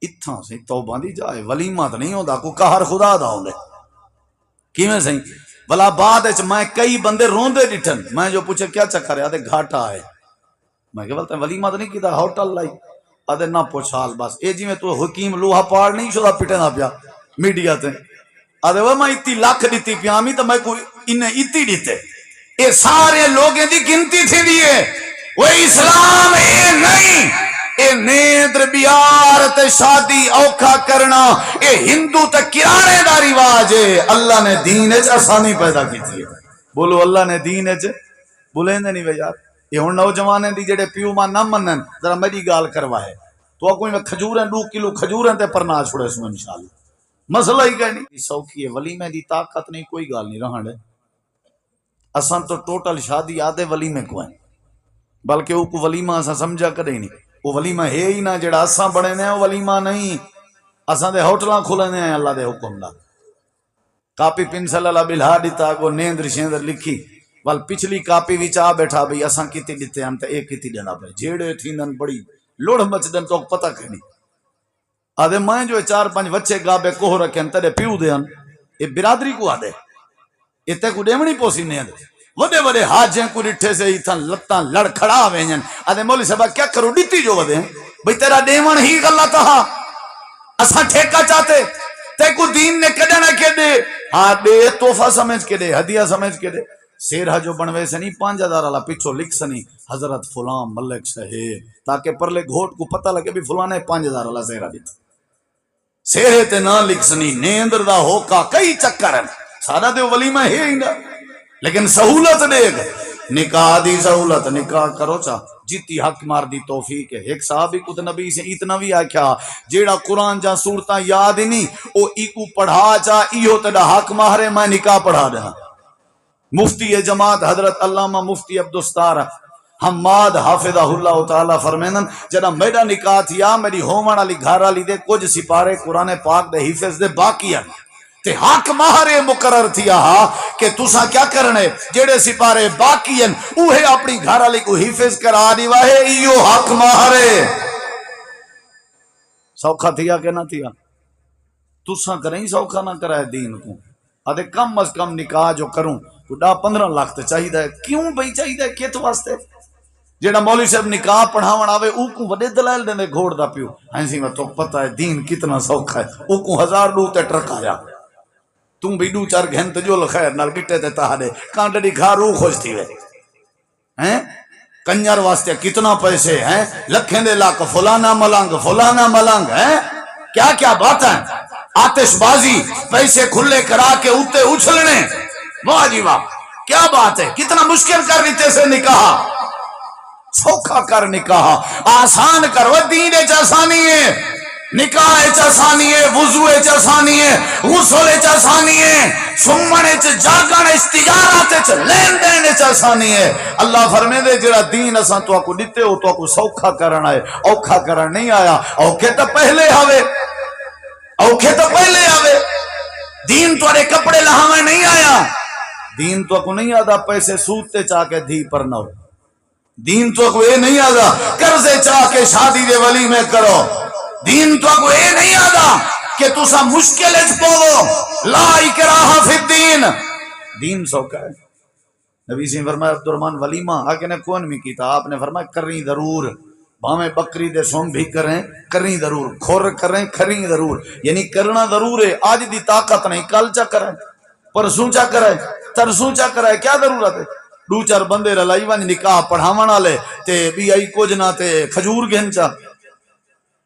اتھاں سے توبہ دی جائے ولیمہ تو نہیں ہوتا کوئی قہر خدا دا ہوندے کیویں سہی بلا بعد وچ میں کئی بندے روندے ڈٹھن میں جو پوچھے کیا چکر ہے آدھے گھاٹا ہے میں کہ بولتا ولیمہ تو نہیں کیتا ہوٹل لائی آدھے نہ پوچھ حال بس اے جی میں تو حکیم لوہا پاڑ نہیں شدہ پٹے نہ پیا میڈیا تے آدھے وہ میں اتی لاکھ دیتی پیامی تو میں کوئی انہیں اتی دیتے اے سارے لوگیں دی گنتی تھی دیئے وہ اسلام اے نہیں اے نیندر بیار تے شادی اوکھا کرنا اے ہندو تے کرانے دا رواج ہے اللہ نے دین اچ آسانی پیدا کی تھی بولو اللہ نے دین اچ بولیں دے نہیں بے یار یہ ہن نوجوانیں دی جڑے پیو ماں نہ منن ذرا میری گال کروائے تو کوئی میں کھجوریں 2 کلو کھجوریں تے پرنا چھوڑے سو انشاءاللہ مسئلہ ہی کہیں نہیں سوکھی ہے ولیمے دی طاقت نہیں کوئی گال نہیں رہن اساں تو ٹوٹل شادی آدھے ولیمے کو ہیں بلکہ وہ کو ولیمہ اساں سمجھا کرے نہیں وہ ولیمہ ہے ہی نہ جڑا اساں بڑے نے وہ ولیمہ نہیں اساں دے ہوٹلاں کھلنے ہیں اللہ دے حکم دا کاپی پنسل اللہ بلہا دیتا کو نیندر شیندر لکھی وال پچھلی کاپی وچ آ بیٹھا بھئی اساں کیتی دتے ہم تے ایک کیتی دینا پے جیڑے تھیندن بڑی لوڑ مچدن تو پتہ کہیں آدھے میں جو 4-5 بچے گابے کوہ رکھیں تیرے پیو دے ہن یہ برادری کو آدھے یہ تے کو ڈیمنی پوسی نیند وڈے وڈے حاجیں کو ڈٹھے سے ہی تھن لتاں لڑ کھڑا وینجن آدھے مولوی صاحب کیا کرو ڈیتی جو ودے بھئی تیرا ڈیمن ہی غلط ہا اساں ٹھیکہ چاہتے تے کو دین نے کدے نہ کے دے ہاں دے تحفہ سمجھ کے دے ہدیہ سمجھ کے دے سیرہ جو بنوے سے نہیں 5000 والا پیچھو لکھ سنی حضرت فلان ملک صاحب تاکہ پرلے گھوٹ کو پتہ لگے بھی فلاں نے 5000 والا سیرہ دیتا سیرے تے نہ لکھ سنی نیندر دا ہوکا کئی چکر ہیں سادہ دے ولیمہ ہے ہی نہ لیکن سہولت دے گا نکاح دی سہولت نکاح کرو چاہ جیتی حق مار دی توفیق ہے ایک صحابی کو نبی سے اتنا بھی آکھیا جیڑا قرآن جا صورتاں یاد ہی نہیں او ایکو پڑھا چاہ ایہو تیڑا حق مارے میں نکاح پڑھا دینا مفتی جماعت حضرت علامہ مفتی عبدالستار حماد حافظہ اللہ تعالیٰ فرمینن جنا میرا نکاح تھیا میری ہومن علی گھر علی دے کچھ سپارے قرآن پاک دے حفظ دے باقی ہیں تے حق مہارے مقرر تھیا ہا کہ تسا کیا کرنے جڑے سپارے باقی ہیں اوہے اپنی گھر علی کو حفظ کرا دی واہے ایو حق مہارے سوکھا تھیا کہ نہ تھیا تسا کریں سوکھا نہ کرائے دین کو آدھے کم از کم نکاح جو کروں تو 10-15 لاکھ تے چاہی دے کیوں بھئی چاہی دے کیت واسطے جیڑا مولوی صاحب نکاح پڑھاون آوے او کو وڈے دلائل دیندے گھوڑ دا پیو ہنسی میں تو پتہ ہے دین کتنا سوکھا ہے او کو 1000 لو تے ٹرک آیا تم بھی 2-4 گھنٹے جو خیر نال گٹے تے تہاڈے کانڈی گھا روح خوش تھی وے ہیں کنجر واسطے کتنا پیسے ہیں لکھیں دے لاکھ فلانا ملنگ ہیں کیا کیا بات ہیں آتش بازی پیسے کھلے کرا کے اوتے اچھلنے واہ جی واہ کیا بات ہے کتنا مشکل کر دیتے سے نکاح سوکھا کر نکاح آسان کر وہ دین اچ آسانی ہے نکاح اچ آسانی ہے وضو اچ آسانی ہے غسل اچ آسانی ہے سمن اچ جاگن اچ تجارت اچ لین دین اچ آسانی ہے اللہ فرمے دے جڑا دین اساں تو کو دتے ہو تو کو سوکھا کرنا ہے اوکھا کرن نہیں آیا اوکھے تو پہلے آوے دین تواڈے کپڑے لہاویں نہیں آیا دین تو کو نہیں آدھا پیسے سودتے چاہ کے دھی پر نہ ہو دین تو کو یہ نہیں آدھا قرضے چاہ کے شادی دے ولی میں کرو دین تو کو یہ نہیں آدھا کہ تسا مشکل اچ پوو لا اکراہ فی الدین دین سوکھا ہے نبی سے فرمایا عبدالرحمن ولیمہ آگے نے کون بھی کیتا آپ نے فرمایا کریں ضرور بھامے بکری دے سون بھی کریں ضرور کھور کریں کھریں ضرور یعنی کرنا ضرور ہے آج دی طاقت نہیں کل چا کریں پرسوں چا کریں ترسوں چا کرائے کیا ضرورت ہے 2-4 بندے رلائی وان نکاح پڑھاون والے تے بھی آئی کچھ نہ تے کھجور گھن چا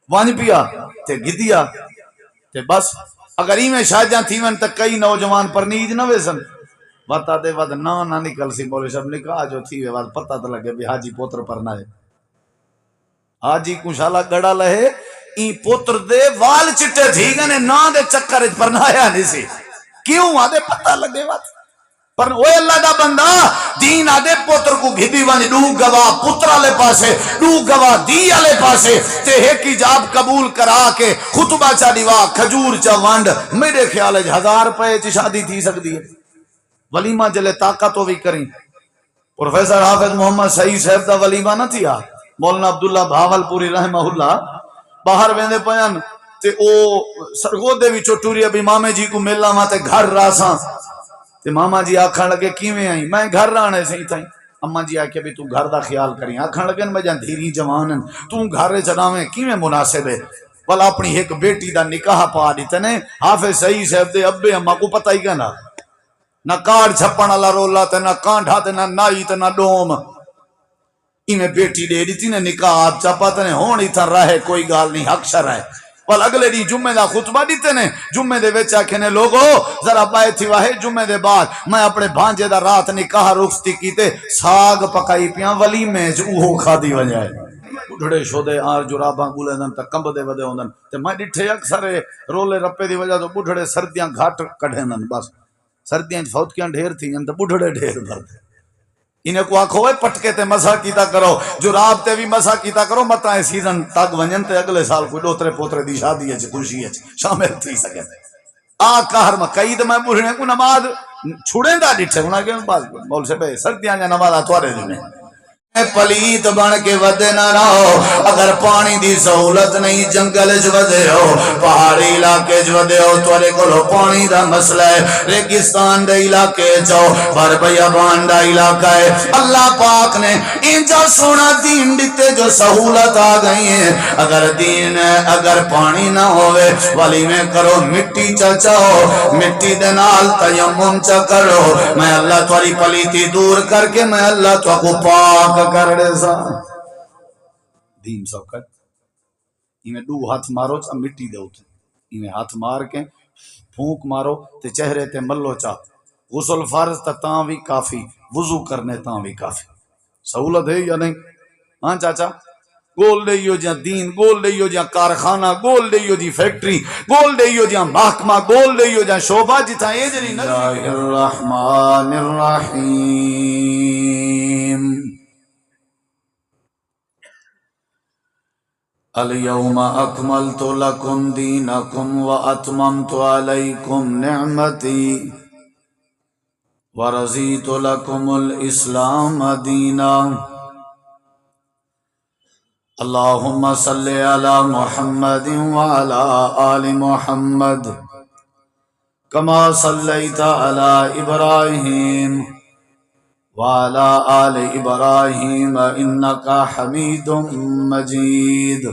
وان پیا تے گدیا تے بس اگر ہی میں شاہجاں تھی ون تک کئی نوجوان پر نیج نہ ویسن وتا دے ود نہ نکل سی مولوی صاحب نکاح جو تھی وے پتہ تو لگے بھی حاجی پوتر پر نہ ہے حاجی کو شالا گڑا لہے ای پوتر دے وال چٹے تھی گنے نہ دے چکر پر نہ آیا نہیں سی کیوں آدھے پتہ لگے وات پر وہ اللہ دا بندہ دین آدھے پوتر کو گھدی وانی 2 گواہ پترہ لے پاسے 2 گواہ دیا لے پاسے تے ایک ایجاب قبول کرا کے خطبہ چا دیوا کھجور چا وانڈ میرے خیال ہے 1000 روپے چ شادی تھی سکتی ہے ولیمہ جلے طاقت ہو بھی کریں پروفیسر حافظ محمد سعید صاحب دا ولیمہ نہ تھیا مولانا عبداللہ بھاول پوری رحمہ اللہ باہر ویندے پیان تے او سرگودے وچوں ٹری ابھی مامے جی کو ملنا وا تے گھر راساں تے ماما جی آکھن لگے کیویں آئی میں گھر رانے سی تھیں اما جی آکھے بھی تو گھر دا خیال کریں آکھن لگے میں جان دھیری جوان تو گھر چلاویں کیویں مناسب ہے بلا اپنی ایک بیٹی دا نکاح پا دیتے نے حافظ سعید صاحب دے ابے اما کو پتہ ہی کہنا نہ کارڈ چھپن والا رولا تے نہ کانڈھا تے نہ نائی تے نہ ڈوم انہیں بیٹی دے دیتی نے نکاح آپ چاپا تے نے ہون ہی تھا رہے کوئی گال نہیں حق شر ہے پل اگلے دی جمعے دا خطبہ دیتے نے جمعے دے وچ آکھنے لوگو ذرا بائے تھی واہے جمعے دے بعد میں اپنے بھانجے دا رات نکاح رخصتی کیتے ساگ پکائی پیاں ولیمے چ اوہو کھادی وجائے بڑھڑے شودے آر جراباں گولے دن تا کمب دے ودے ہوندن تے میں ڈٹھے اکثر رولے رپے دی وجہ تو بڑھڑے سردیاں گھاٹ کڈھنن بس سردیاں فوتکیاں ڈھیر تھیں تے بڑھڑے ڈھیر بھردے انہیں کو آکھو ہے پٹکے تے مسا کیتا کرو جراب تے بھی مسا کیتا کرو متا ہے سیزن تک ونجن تے اگلے سال کوئی دوترے پوترے دی شادی ہے خوشی ہے شامل تھی سکے کہر مکئی تے میں بڑھنے کو نماز چھوڑیں دا ڈٹھے انہاں کے پاس مول سے بے سردیاں جا نماز آتوارے دینے پلیت بن کے ودے نہ رہو اگر پانی دی سہولت نہیں جنگل چ ودے ہو پہاڑی علاقے چ ودے ہو تھوڑے کولو پانی دا مسئلہ ہے ریگستان دے علاقے چو بر بیابان دا علاقہ ہے اللہ پاک نے انجا سونا دین دیتے جو سہولت آ گئی ہے اگر دین ہے اگر پانی نہ ہوئے ولی میں کرو مٹی چاچاؤ مٹی دے نال تیمم چا کرو میں اللہ تھوڑی پلیتی دور کر کے میں اللہ تو کو پاک کر دے سا دین سوکت انہیں دو ہاتھ مارو چا مٹی دے ہوتے انہیں ہاتھ مار کے پھونک مارو تے چہرے تے ملو چا غسل فرض تا تاں بھی کافی وضو کرنے تاں بھی کافی سہولت ہے یا نہیں ہاں چاچا گول دیو جہاں دین گول دیو جہاں کارخانہ گول دیو جی فیکٹری گول دیو جہاں محکمہ گول دیو جہاں شعبہ جتا ہے جنی اللہ الرحمن الرحیم اليوم اکملت لکم دینکم واتممت علیکم نعمتی ورضیت لکم الاسلام دینا اللہم صلی علی محمد وعلی آل محمد کما صلیت علی ابراہیم وعلى آل إبراهيم إنك حميد مجيد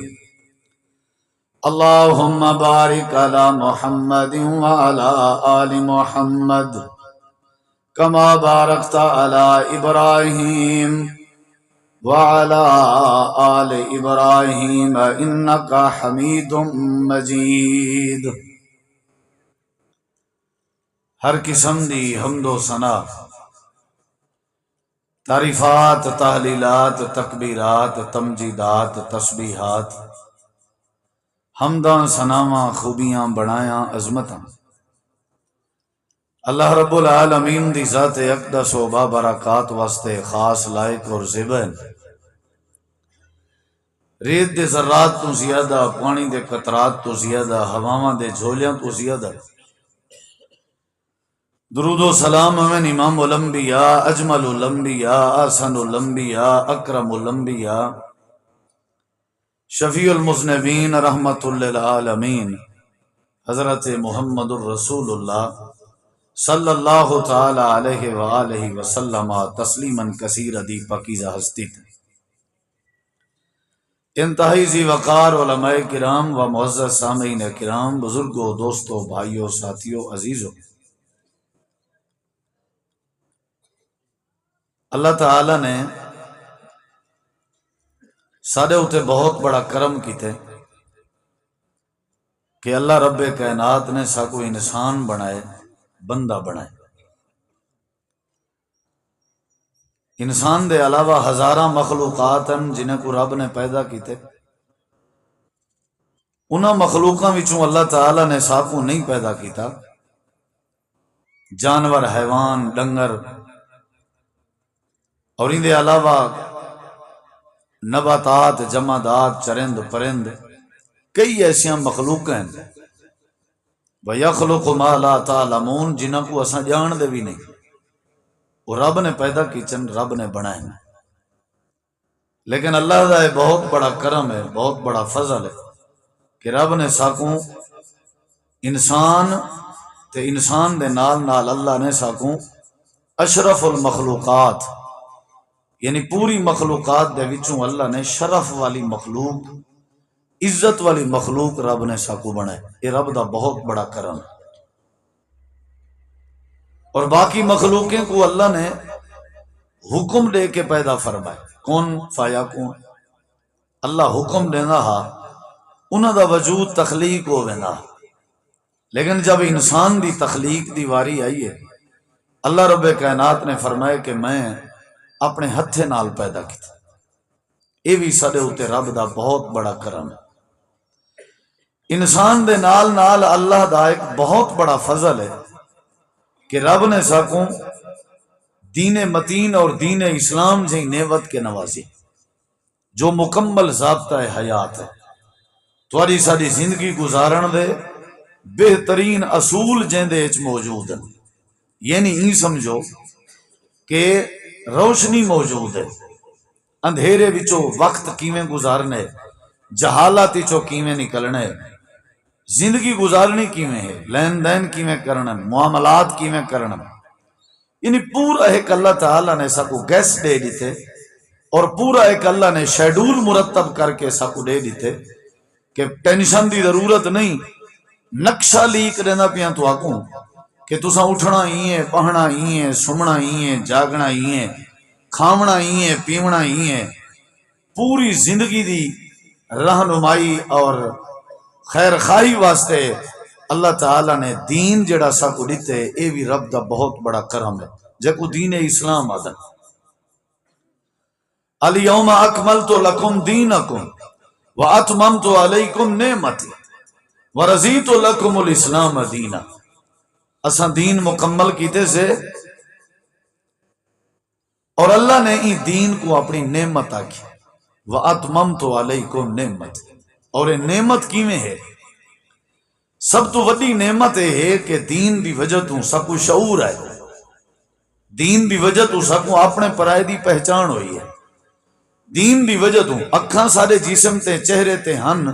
اللهم بارك على محمد وعلى آل محمد كما باركت على إبراهيم وعلى آل إبراهيم إنك حميد مجيد ہر قسم دی حمد و ثنا تعریفات تحلیلات تکبیرات تمجیدات تسبیحات حمداں ثناواں خوبیاں بڑایاں عظمتاں اللہ رب العالمین دی ذات اقدس و بابرکات واسطے خاص لائق اور زبن ریت دے ذرات تو زیادہ پانی دے قطرات تو زیادہ ہواواں دے جھولیاں تو زیادہ درود و سلام امین امام الانبیاء اجمل الانبیاء احسن الانبیاء اکرم الانبیاء شفیع المذنبین رحمت للعالمین حضرت محمد الرسول اللہ صلی اللہ تعالی علیہ وآلہ وسلم تسلیما کثیر دی پاکیزہ ہستی تھے انتہائی ذی وقار علماء کرام و معزز سامعین کرام بزرگوں دوستوں بھائیوں ساتھیوں عزیزوں اللہ تعالی نے سارے ہوتے بہت بڑا کرم کیتے کہ اللہ رب کائنات نے ساکو انسان بنائے بندہ بنائے انسان دے علاوہ ہزاراں مخلوقات ہیں جنہیں کو رب نے پیدا کیتے انہاں مخلوقاں وچوں اللہ تعالی نے ساکو نہیں پیدا کیتا جانور حیوان ڈنگر اور ان دے علاوہ نباتات جمادات چرند پرند کئی ایسیاں مخلوق ہیں وَيَخْلُقُ مَا لَا تَعْلَمُونَ جنہاں کو اساں جان دے بھی نہیں وہ رب نے پیدا کیچن رب نے بنائے لیکن اللہ دا بہت بڑا کرم ہے بہت بڑا فضل ہے کہ رب نے ساکوں انسان تے انسان دے نال نال اللہ نے ساکوں اشرف المخلوقات یعنی پوری مخلوقات دے وچوں اللہ نے شرف والی مخلوق عزت والی مخلوق رب نے ساکوں بنائے. یہ رب دا بہت بڑا کرم ہے. اور باقی مخلوقیں کو اللہ نے حکم دے کے پیدا فرمائے. کون فایا کون اللہ حکم دینا ہا انہاں دا وجود تخلیق ہو وینا. لیکن جب انسان دی تخلیق دی واری آئی ہے اللہ رب کائنات نے فرمایا کہ میں اپنے ہتھے نال پیدا کیتا. یہ بھی سارے اوتے رب دا بہت بڑا کرم ہے. انسان دے نال نال اللہ دا ایک بہت بڑا فضل ہے کہ رب نے ساکوں دین متین اور دین اسلام جی نعمت کے نوازی جو مکمل ضابطہ حیات ہے. تھوڑی ساری زندگی گزارن دے بہترین اصول جیندے اچ موجود ہیں. یعنی این سمجھو کہ روشنی موجود ہے، اندھیرے وچوں وقت کیویں گزارنے، جہالت وچوں کیویں نکلنے، زندگی گزارنی کیویں ہے، لین دین کیویں کرنا، معاملات کیویں کرنا. یعنی پورا ایک اللہ تعالیٰ نے ساکو گیس دے دیتے اور پورا ایک اللہ نے شیڈول مرتب کر کے ساکو دے دیتے کہ ٹینشن دی ضرورت نہیں. نقشہ لیک دینا پیاں تو آکوں کہ تساں اٹھنا ہی ہے، پہنا ہی ہے، سمنا ہی ہے، جاگنا ہی ہے، کھامنا ہی ہے، پیونا ہی ہے. پوری زندگی دی رہنمائی اور خیر خواہی واسطے اللہ تعالیٰ نے دین جڑا سا کو دیتے. اے بھی رب دا بہت بڑا کرم ہے جے کو دین اسلام آدھا. الیوم اکملت لکم دینکم واتممت علیکم نعمتی ورضیت لکم الاسلام دینا. اساں دین مکمل کیتے سے اور اللہ نے ای دین کو اپنی نعمت آکی. واتممت علیکم نعمتی. اور یہ نعمت کیویں ہے؟ سب تو وڈی نعمت یہ ہے کہ دین دی وجہ تو سب کو شعور ہے. دین دی وجہ تو سب کو اپنے پرائے دی پہچان ہوئی ہے. دین دی وجہ تو اکھاں سارے جسم تے چہرے تے ہن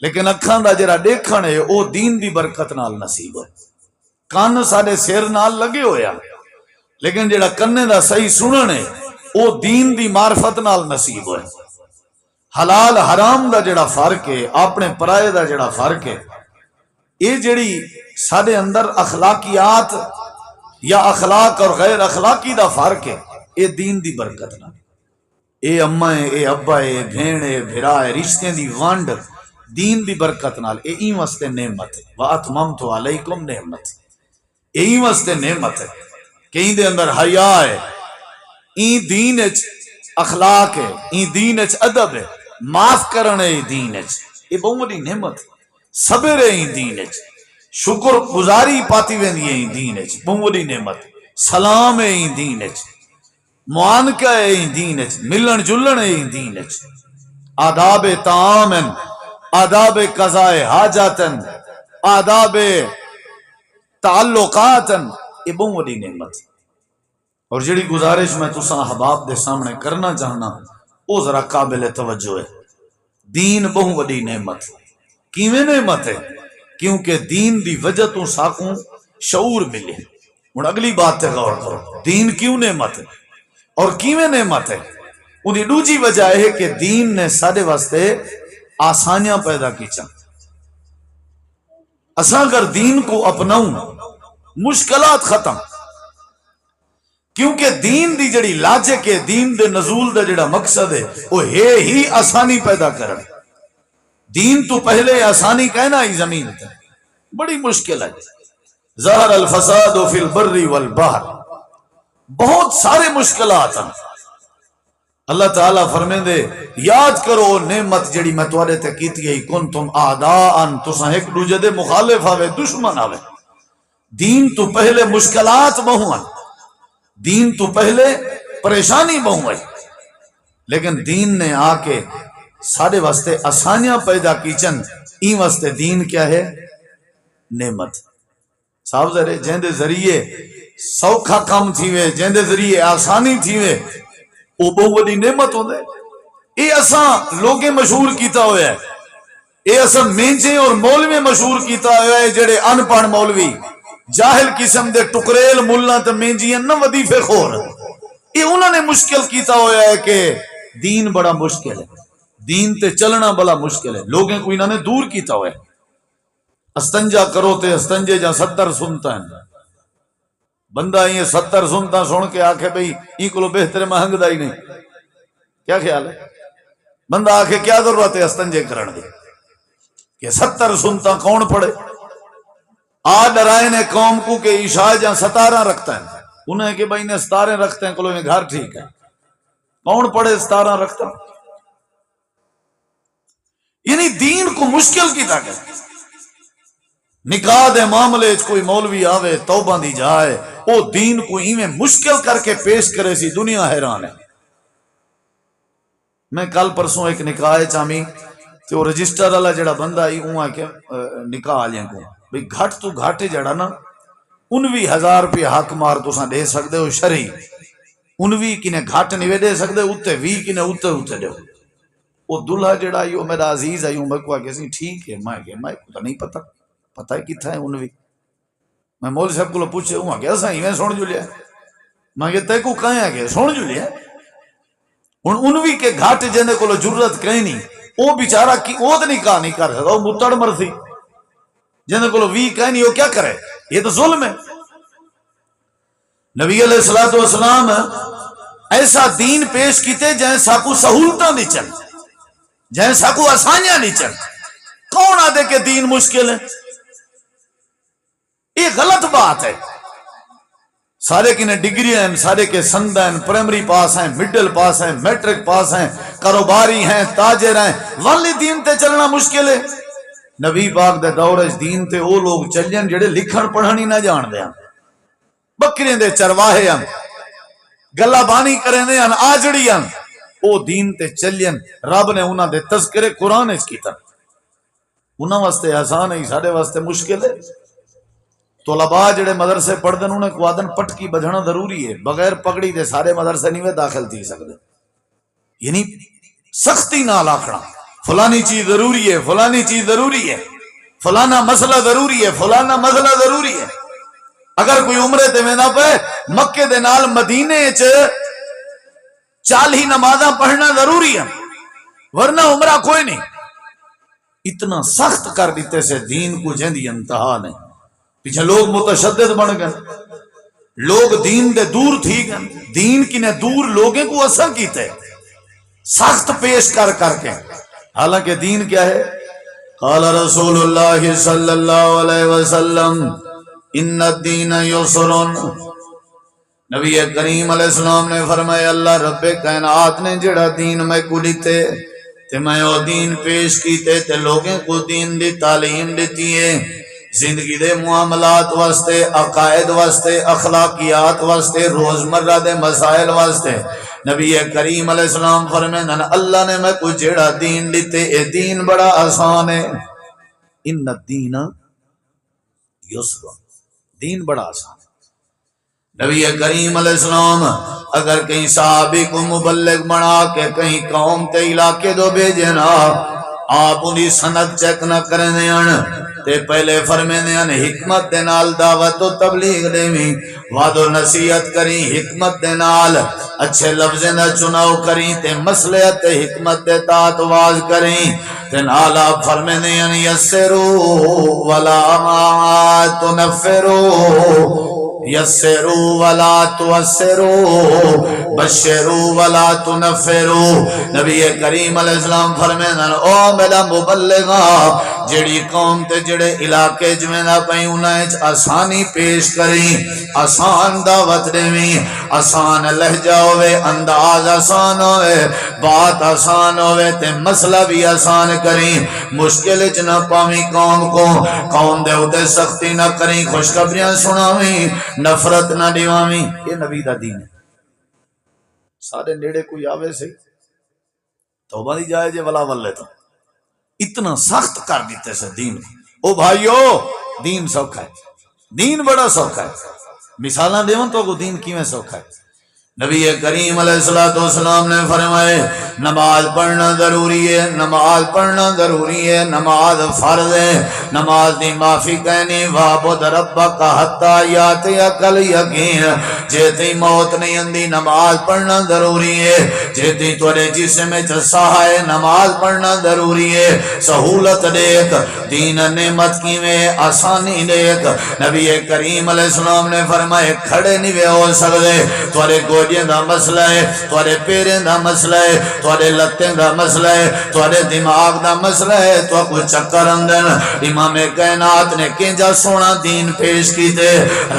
لیکن اکھاں دا جڑا دیکھن ہے او دین دی برکت نال نصیب ہے. کان سارے سر نال لگے ہویا لیکن جڑا کنے دا صحیح سنن ہے او دین دی معرفت نال نصیب ہے. حلال حرام دا جڑا فرق ہے، اپنے پرائے دا جڑا فرق ہے، یہ جڑی سارے اندر اخلاقیات یا اخلاق اور غیر اخلاقی دا فرق ہے، یہ دین دی برکت نال. اے اماں ہے، اے ابا ہے، بھین ہے، بھرا ہے، رشتے دی وانڈ دین دی برکت نال. اے این واسطے نعمت ہے. واتممت علیکم نعمت. این واسطے نعمت ہے کہ این دے اندر حیا ہے، این دین اچ اخلاق ہے، این دین اچ ادب ہے، معاف کرنے دین اچ. یہ بہت بڑی نعمت ہے. صبر ہے دین اچ، شکر گزاری پاتی ویندی ہے دین اچ، بہت بڑی نعمت. سلام ہے دین اچ، معانقہ ہے دین اچ، ملن جلن ہے دین اچ. آداب طعام، آداب قضاء حاجات، آداب تعلقات، یہ بہت بڑی نعمت. اور جڑی گزارش میں تساں احباب دے سامنے کرنا چاہنا وہ ذرا قابل توجہ ہے. دین بہت بڑی نعمت. کیویں نعمت ہے؟ کیونکہ دین دی وجہ تو ساکوں شعور ملے. ہن اگلی بات تے غور کرو، دین کیوں نعمت ہے اور کیویں نعمت ہے؟ انہی دوجی وجہ ہے کہ دین نے سارے واسطے آسانیاں پیدا کی چاہ. اساں اگر دین کو اپناؤں مشکلات ختم. کیونکہ دین دی جڑی لاجک ہے، دین دے نزول دا جڑا مقصد ہے وہ ہے ہی آسانی پیدا کرنا. دین تو پہلے آسانی کہنا ہی زمین تھا بڑی مشکل ہے. ظہر الفساد فی البر والبحر، بہت سارے مشکلات ہیں. اللہ تعالیٰ فرمیں دے یاد کرو نعمت جڑی میں توارے تے کیتی ہے، کنتم اعداء، تساں ایک دوجے دے مخالف آوے، دشمن آوے. دین تو پہلے مشکلات بہوان، دین تو پہلے پریشانی بہوان، لیکن دین نے آ کے سارے واسطے آسانیاں پیدا کی چند. این واسطے دین کیا ہے؟ نعمت. صاحب ذرے جہاں دے ذریعے سوکھا کام تھیوے، جہاں دے ذریعے آسانی تھیوے، وہ بہت بڑی نعمت ہوں دے. یہ اساں لوگیں مشہور کیتا ہویا ہے یہ اصل مینجے اور مولوی مشہور کیتا ہوا ہے، جڑے ان پڑھ مولوی جاہل قسم دے ٹکریل ملا تے مینجیاں نہ وظیفے خور، یہ انہوں نے مشکل کیتا ہوا ہے کہ دین بڑا مشکل ہے، دین تے چلنا بڑا مشکل ہے، لوگوں کو انہوں نے دور کیتا ہوا ہے۔ استنجا کرو تے استنجے جا 70 سنتا ہے، بندہ یہ 70 سنتا سن کے آکھے بھئی این کو بہتر مہنگ دا ہی نہیں، کیا خیال ہے؟ بندہ آکھے کیا ضرورت ہے استنجے کرن دی کہ 70 سنتا کون پڑھے؟ آ ڈرائے نے قوم کو کہ عشاء جہاں 17 رکھتا ہے، انہیں کہ بھائی نے 17 رکھتے ہیں کلو میں گھر ٹھیک ہے، کون پڑھے 17 رکھتا؟ یعنی دین کو مشکل کی طاقت۔ نکاح دے معاملے کوئی مولوی آوے توبہ دی جائے او دین کو ایویں مشکل کر کے پیش کرے سی، دنیا حیران ہے۔ میں کل پرسوں ایک نکاح چامی تو رجسٹر والا جڑا بندہ آئی اُن کے نکاح والے کو بھئی گھٹ تو گھٹ جڑا نا 19,000 روپیہ حق مار تو دے سکتے ہو شرعی، 19 کنے گھٹ نہیں دے سکتے، اتے 20 کنے اتے دو۔ وہ دلہا جڑا آئی وہ میرا عزیز آئی میں کو کہسی ٹھیک ہے، میں کو تو نہیں پتہ ہے کتھا ہے 19۔ میں مول صاحب کو پوچھے ہوں کہ ایسا ہی میں سن جو لیا، میں کہ تے کو کہیں ہے کہ سن جو لیا ہن 19 کے گھٹ جنے کو جرت کہیں نہیں، وہ بیچارہ کی وہ تو نکاح نہیں کر سکتا، وہ متڑ مرسی جنے کو 20 کہیں نہیں، وہ کیا کرے؟ یہ تو ظلم ہے۔ نبی علیہ الصلوۃ والسلام ایسا دین پیش کیتے جیسا کو سہولتاں نہیں چل، جیسا کو آسانیاں نہیں چل۔ کون آدھے کہ دین مشکل ہے؟ یہ غلط بات ہے۔ سارے کی نے ڈگری ہیں، سارے کے سند ہیں، پرائمری پاس ہیں، مڈل پاس ہیں، میٹرک پاس ہیں، کاروباری ہیں، تاجر ہیں، والی دین تے چلنا مشکل ہے۔ نبی پاک دے دور اس دین تے وہ لوگ چلین جڑے لکھن پڑھنی نہ جان دے ہیں، بکریاں دے چرواہے ہیں، گلا بانی کریں دے ہیں، آجڑی ہیں، وہ دین تے چلین۔ رب نے انہاں دے تذکرے قرآن اس کی طرح، انہاں واسطے آسان ہے، سارے واسطے مشکل ہے۔ طلباء جڑے مدرسے پڑھ دن انہیں کو آدن پٹکی بجھنا ضروری ہے، بغیر پگڑی دے سارے مدرسے نہیں داخل تھی سکتے۔ یعنی سختی نہ لاکھنا فلانی چیز ضروری ہے، فلانی چیز ضروری ہے، فلانا مسئلہ ضروری ہے، فلانا مسئلہ ضروری ہے۔ اگر کوئی عمرے تے میں نہ پہ مکے دے نال مدینے 40 نمازاں پڑھنا ضروری ہے، ورنہ عمرہ کوئی نہیں۔ اتنا سخت کر دیتے سے دین کو جندی انتہا نہیں۔ پیچھے لوگ متشدد بن گئے، لوگ دین دے دور تھی گئے، دین کی نے دور لوگیں کو اثر کیتے سخت پیش کر کے۔ حالانکہ دین کیا ہے؟ قال رسول اللہ صلی اللہ علیہ وسلم ان الدین یسر۔ نبی کریم علیہ السلام نے فرمایا اللہ رب کائنات نے جڑا دین میں کو دیتے تے میں وہ دین پیش کیتے تے لوگوں کو دین دی تعلیم دیتی ہے، زندگی دے معاملات واسطے، عقائد واسطے، اخلاقیات واسطے، روزمرہ دے مسائل واسطے۔ نبی کریم علیہ السلام فرمائیں اللہ نے میں کو جڑا دین دیتے اے دین بڑا آسان ہے۔ ان الدین یسر، دین بڑا آسان ہے۔ نبی کریم علیہ السلام اگر کہیں صحابی کو مبلغ بنا کے کہیں قوم تے علاقے دو بھیجنا، آپ انہی سند چیک نہ کرنے تے پہلے فرمینے حکمت دے نال دعوت و تبلیغ دیویں، وعد و نصیحت کریں حکمت دے نال، اچھے لفظیں دا چناؤ کریں تے مصلحت تے حکمت دے تحت واز کریں تے نال آپ فرمینے یسرو ولا تنفرو، یسرو ولا توسرو، بشرو ولا تنفرو۔ نبی کریم علیہ السلام فرمینا او میرا مبلغا جڑی قوم تے جڑے علاقے جویں نہ پئی انہاں آسانی پیش کریں، آسان دعوت دیویں، آسان لہجہ ہوئے، انداز آسان ہوئے، بات آسان ہوئے تے مسئلہ بھی آسان کریں، مشکل وچ نہ پاویں قوم کو، قوم دے اوتے سختی نہ کریں، خوشخبریاں سناویں، نفرت نہ ڈیواویں۔ یہ نبی دا دین ہے۔ سارے نیڑے کوئی آوے سے توبہ دی جائے جے ولا ولے تو اتنا سخت کر دیتے سے دین۔ او بھائیو دین سوکھا ہے، دین بڑا سوکھا ہے۔ مثالاں دیواں تو کو دین کیویں سوکھا ہے۔ نبی کریم علیہ الصلوۃ والسلام نے فرمائے نماز پڑھنا ضروری ہے، نماز پڑھنا ضروری ہے، نماز فرض ہے، نماز دی معافی کہنی وعبد ربک حتی یاتیک الیقین، جے تی موت نہیں اندی نماز پڑھنا ضروری ہے، جے تی تھوڑے جسم وچ ساہ ہے نماز پڑھنا ضروری ہے۔ سہولت دیکھ دین نعمت کیویں آسانی دیکھ، نبی کریم علیہ السلام نے فرمائے کھڑے نہیں ہو سکدے، تھوڑے گوڈیاں دا مسئلہ ہے، تھوڑے پیریں دا مسئلہ ہے، تھوڑے لتیں دا مسئلہ ہے، تھوڑے دماغ دا مسئلہ ہے، تو کچھ چکر اندن امام کائنات نے کنجا سونا دین پیش کیتے،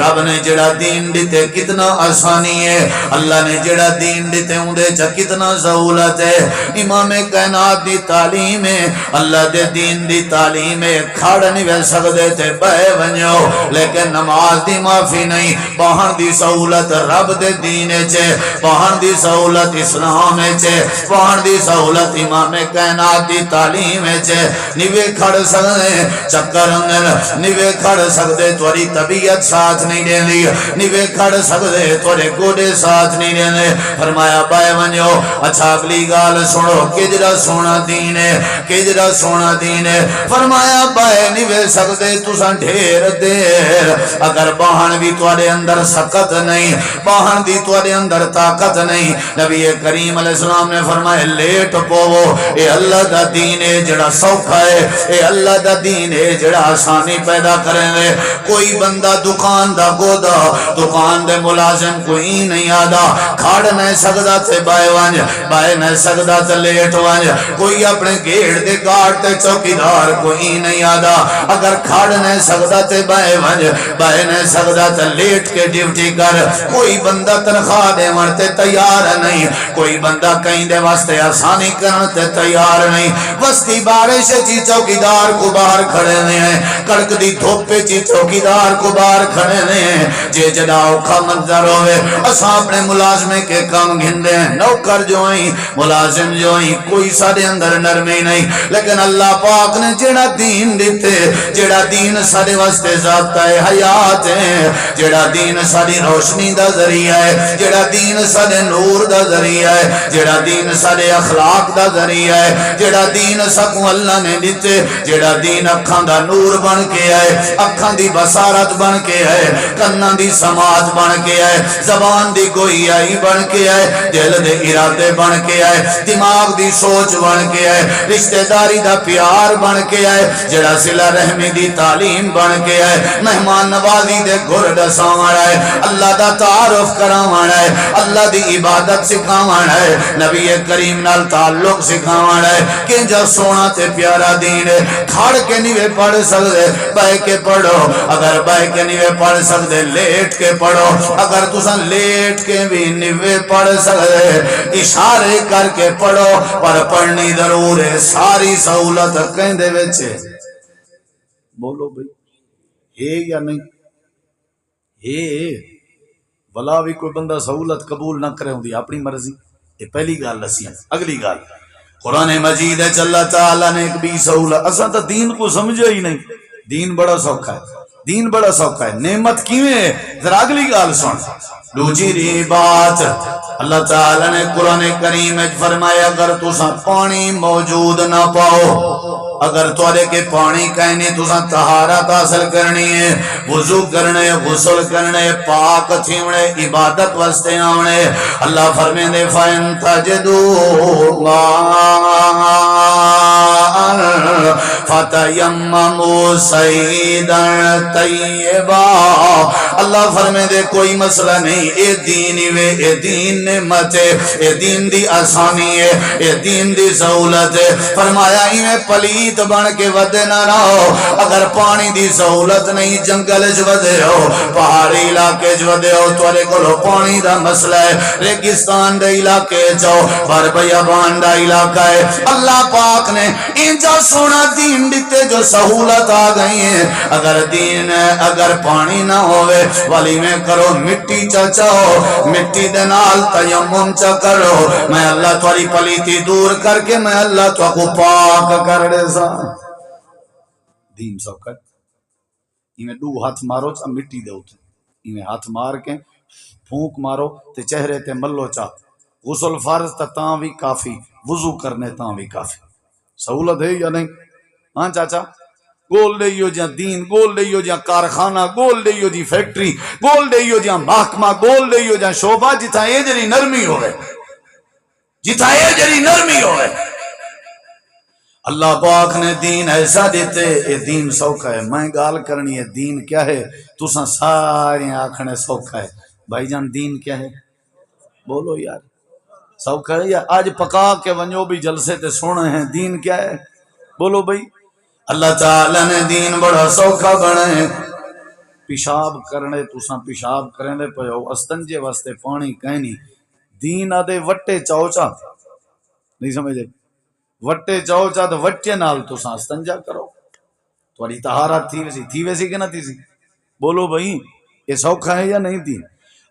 رب نے جڑا دین دیتے کتنا آسانی ہے، اللہ نے جڑا دین دیتے اندے چا کتنا سہولت ہے۔ امام کائنات دی تعلیم ہے، اللہ دے دین دی تعلیم ہے، کھڑ نہیں بہ سکدے تے بہ ونجو، لیکن نماز دی معافی نہیں، باہر دی سہولت رب دے دین چے، باہر دی سہولت اسلام چے، باہر دی سہولت امام کائنات دی تعلیم چے، نیوے کھڑ سکدے چکر اندر، نیوے کھڑ سکدے تھوڑی طبیعت ساتھ نہیں دیندی، نیوے کھڑ سکدے تھوڑے گوڑے ساتھ نہیں دیندے، فرمایا بائے ونجو۔ اچھا اگلی گال سنو کجرا سونا دین ہے، کجرا سونا دین ہے، فرمایا بائے نیوے سکدے تساں ڈھیر دیر، اگر باہن بھی تھوڑے اندر سکت نہیں، باہن دی تھوڑے اندر طاقت نہیں، نبی کریم علیہ السلام نے فرمایا لیٹ پوو، اے اللہ دا دین ہے جڑا سوکھا ہے، اے اللہ دا دین ہے جڑا آسانی پیدا کریں دے۔ کوئی بندہ دکان دا گودا، دکان دے ملازم کوئی نہیں آدھا، کھاڑ نہیں سکدا تے بائے وانج، بائے نہیں سکدا تے لیٹ وانج، کوئی اپنے گیڑ دے گاڑ تے چوکیدار کوئی نہیں آدھا، اگر کھاڑ نہیں سکدا تے بائے وانج، بائے نہیں سکدا تے لیٹ کے ڈیوٹی کر، کوئی بندہ تنخواہ دے مرتے تیار نہیں، کوئی بندہ کہیں دے واسطے آسانی کرتے تیار نہیں، وستی بارش چی چوکیدار کو باہر کھڑے ہیں، کڑک دی دھوپے چی چوکیدار کو باہر کھڑے ہیں، جے جدا اوکھا منظر ہوئے اساں اپنے ملازمے کے کام گھندے ہیں، نوکر جو ہیں ملازم جو ہیں کوئی سارے اندر نرمی نہیں، لیکن اللہ پاک نے جڑا دین دیتے، جڑا دین سارے واسطے ذاتہ حیات ہے، جڑا دین ساری روشنی دا ذریعہ ہے، جڑا دین سارے نور دا ذریعہ ہے، جڑا دین سارے اخلاق دا ذریعہ ہے، جڑا دین سکوں اللہ نے دیتے، جڑا دین اکھاں دا نور بن کے آئے، اکھاں دی بصارت بن کے آئے، کناں دی سماعت بن کے آئے، زبان دی گویائی بن کے آئے، دل دے ارادے بن کے آئے، دماغ دی سوچ بن کے آئے، رشتہ داری دا پیار بن کے آئے، جڑا صلہ رحمی دی تعلیم بن کے آئے، مہمان نوازی دے گھر ڈساوڑا ہے، اللہ دا تعارف کراوڑا ہے، اللہ دی عبادت سکھاوڑا ہے، نبی کریم نال تعلق سکھاوڑا ہے، کنجا سونا تے پیارا دین ہے، کھڑ کے نیوے پڑھ سکدے بہ کے پڑھو، اگر بہ کے نیوے پڑھ سکدے لیٹ کے پڑھو، اگر تساں لیٹ کے بھی نیوے پڑھ سکدے اشارے کر کے پڑھو، پر پڑھنی ضرور ہے، ساری سہولت کہندے وچ بولو بھئی ہے یا نہیں ہے؟ بلا بھی کوئی بندہ سہولت قبول نہ کرے ہوندی اپنی مرضی، یہ پہلی گال دسی۔ اگلی گال قرآن مجید ہے اللہ تعالیٰ نے ایک بھی سہولت، اساں تو دین کو سمجھا ہی نہیں، دین بڑا سوکھا ہے، دین بڑا سوکھا ہے، نعمت کیویں ہے؟ ذرا اگلی گال سن۔ دوسری بات اللہ تعالیٰ نے قرآن کریم میں فرمایا اگر تساں پانی موجود نہ پاؤ، اگر توڑے کے پانی کہنی تساں طہارت حاصل کرنی ہے، وضو کرنے، غسل کرنے، پاک تھیونے، عبادت واسطے آونے، اللہ فرمیندے فَإِن تَجِدُوا مَاءً فَتَيَمَّمُوا صَعِيدًا طَيِّبًا، اللہ فرمیندے کوئی مسئلہ نہیں، اے دین وے، اے دین نعمت ہے، اے دین دی آسانی ہے، اے دین دی سہولت ہے، فرمایا میں پلیت بن کے ودے نہ رہو، اگر پانی دی سہولت نہیں جنگل جو ودے ہو، پہاڑی علاقے جو ودے ہو، توڑے کلو پانی دا مسئلہ ہے، ریگستان دے علاقے جو بر بیابان دا علاقہ ہے، اللہ پاک نے انجا سونا دین دیتے جو سہولت آ گئی ہے، اگر دین اگر پانی نہ ہوئے والی میں کرو مٹی چاچاؤ، مٹی دے نال تیمم چا کرو، میں اللہ تواری پلیتی دور کر کے میں اللہ تو کو پاک کر دے سا۔ دین سوکھا، میں دو ہاتھ مارو چا مٹی دے ہوتے، میں ہاتھ مار کے پھونک مارو تے چہرے تے ملو چا، غسل فرض تاں بھی کافی، وضو کرنے تاں بھی کافی۔ سہولت ہے یا نہیں؟ ہاں چاچا، گول ڈیو جہاں دین، گول ڈیو جہاں کارخانہ، گول ڈیو جی فیکٹری، گول ڈیو جہاں محکمہ، گول ڈیو جہاں شعبہ، جتھا اے جری نرمی ہوئے، جتھا اے جری نرمی ہوئے۔ اللہ پاک نے دین ایسا دیتے، اے دین سوکھا ہے۔ میں گال کرنی ہے دین کیا ہے، تساں سارے آکھنے سوکھا ہے۔ بھائی جان دین کیا ہے؟ بولو یار، سوکھا ہے یا آج پکا کے ونجو بھی جلسے تے سونے ہیں؟ دین کیا ہے؟ بولو بھائی۔ اللہ تعالیٰ نے دین بڑا سوکھا بنے۔ پیشاب کرنے تساں پیشاب کریں دے پہ ہو، استنجے واسطے پانی کہیں نہیں، دین آدھے وٹے چاؤچا، نہیں سمجھے؟ وٹے چاؤچا تو وٹے نال تساں استنجا کرو، تھوڑی طہارت تھی ویسی کہ نہ تھی سی؟ بولو بھائی، یہ سوکھا ہے یا نہیں دین؟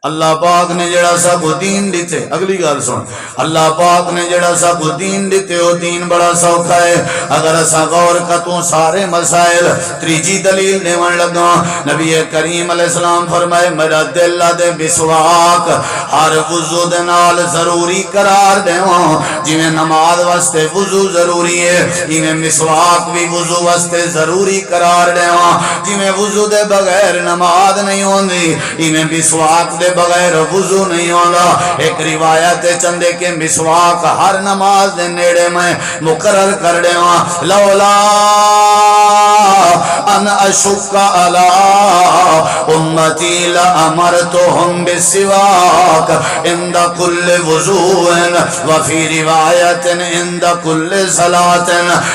اللہ پاک نے جڑا سا کو دین دیتے، اگلی گال سن، اللہ پاک نے جڑا سا کو دین دیتے ہو، دین بڑا سوکھا ہے۔ اگر اسا غور کتوں سارے مسائل، تریجی دلیل دیوان لگا، نبی کریم علیہ السلام فرمائے میرا دل دے مسواک ہر وضو دے نال ضروری قرار دیواں، جی میں نماز واسطے وضو ضروری ہے، جی میں مسواک بھی وضو واسطے ضروری قرار دیواں، جی میں وضو دے بغیر نماز نہیں ہوندی، جی میں مسواک دے بغیر وضو نہیں ہونا۔ ایک روایت چندے کے مسواک ہر نماز دے نیڑے میں مقرر کر دے ہاں، لولا ان اشک علی امتی لامرتهم بالسواک عند کل وضوء وفی روایت عند کل صلاۃ۔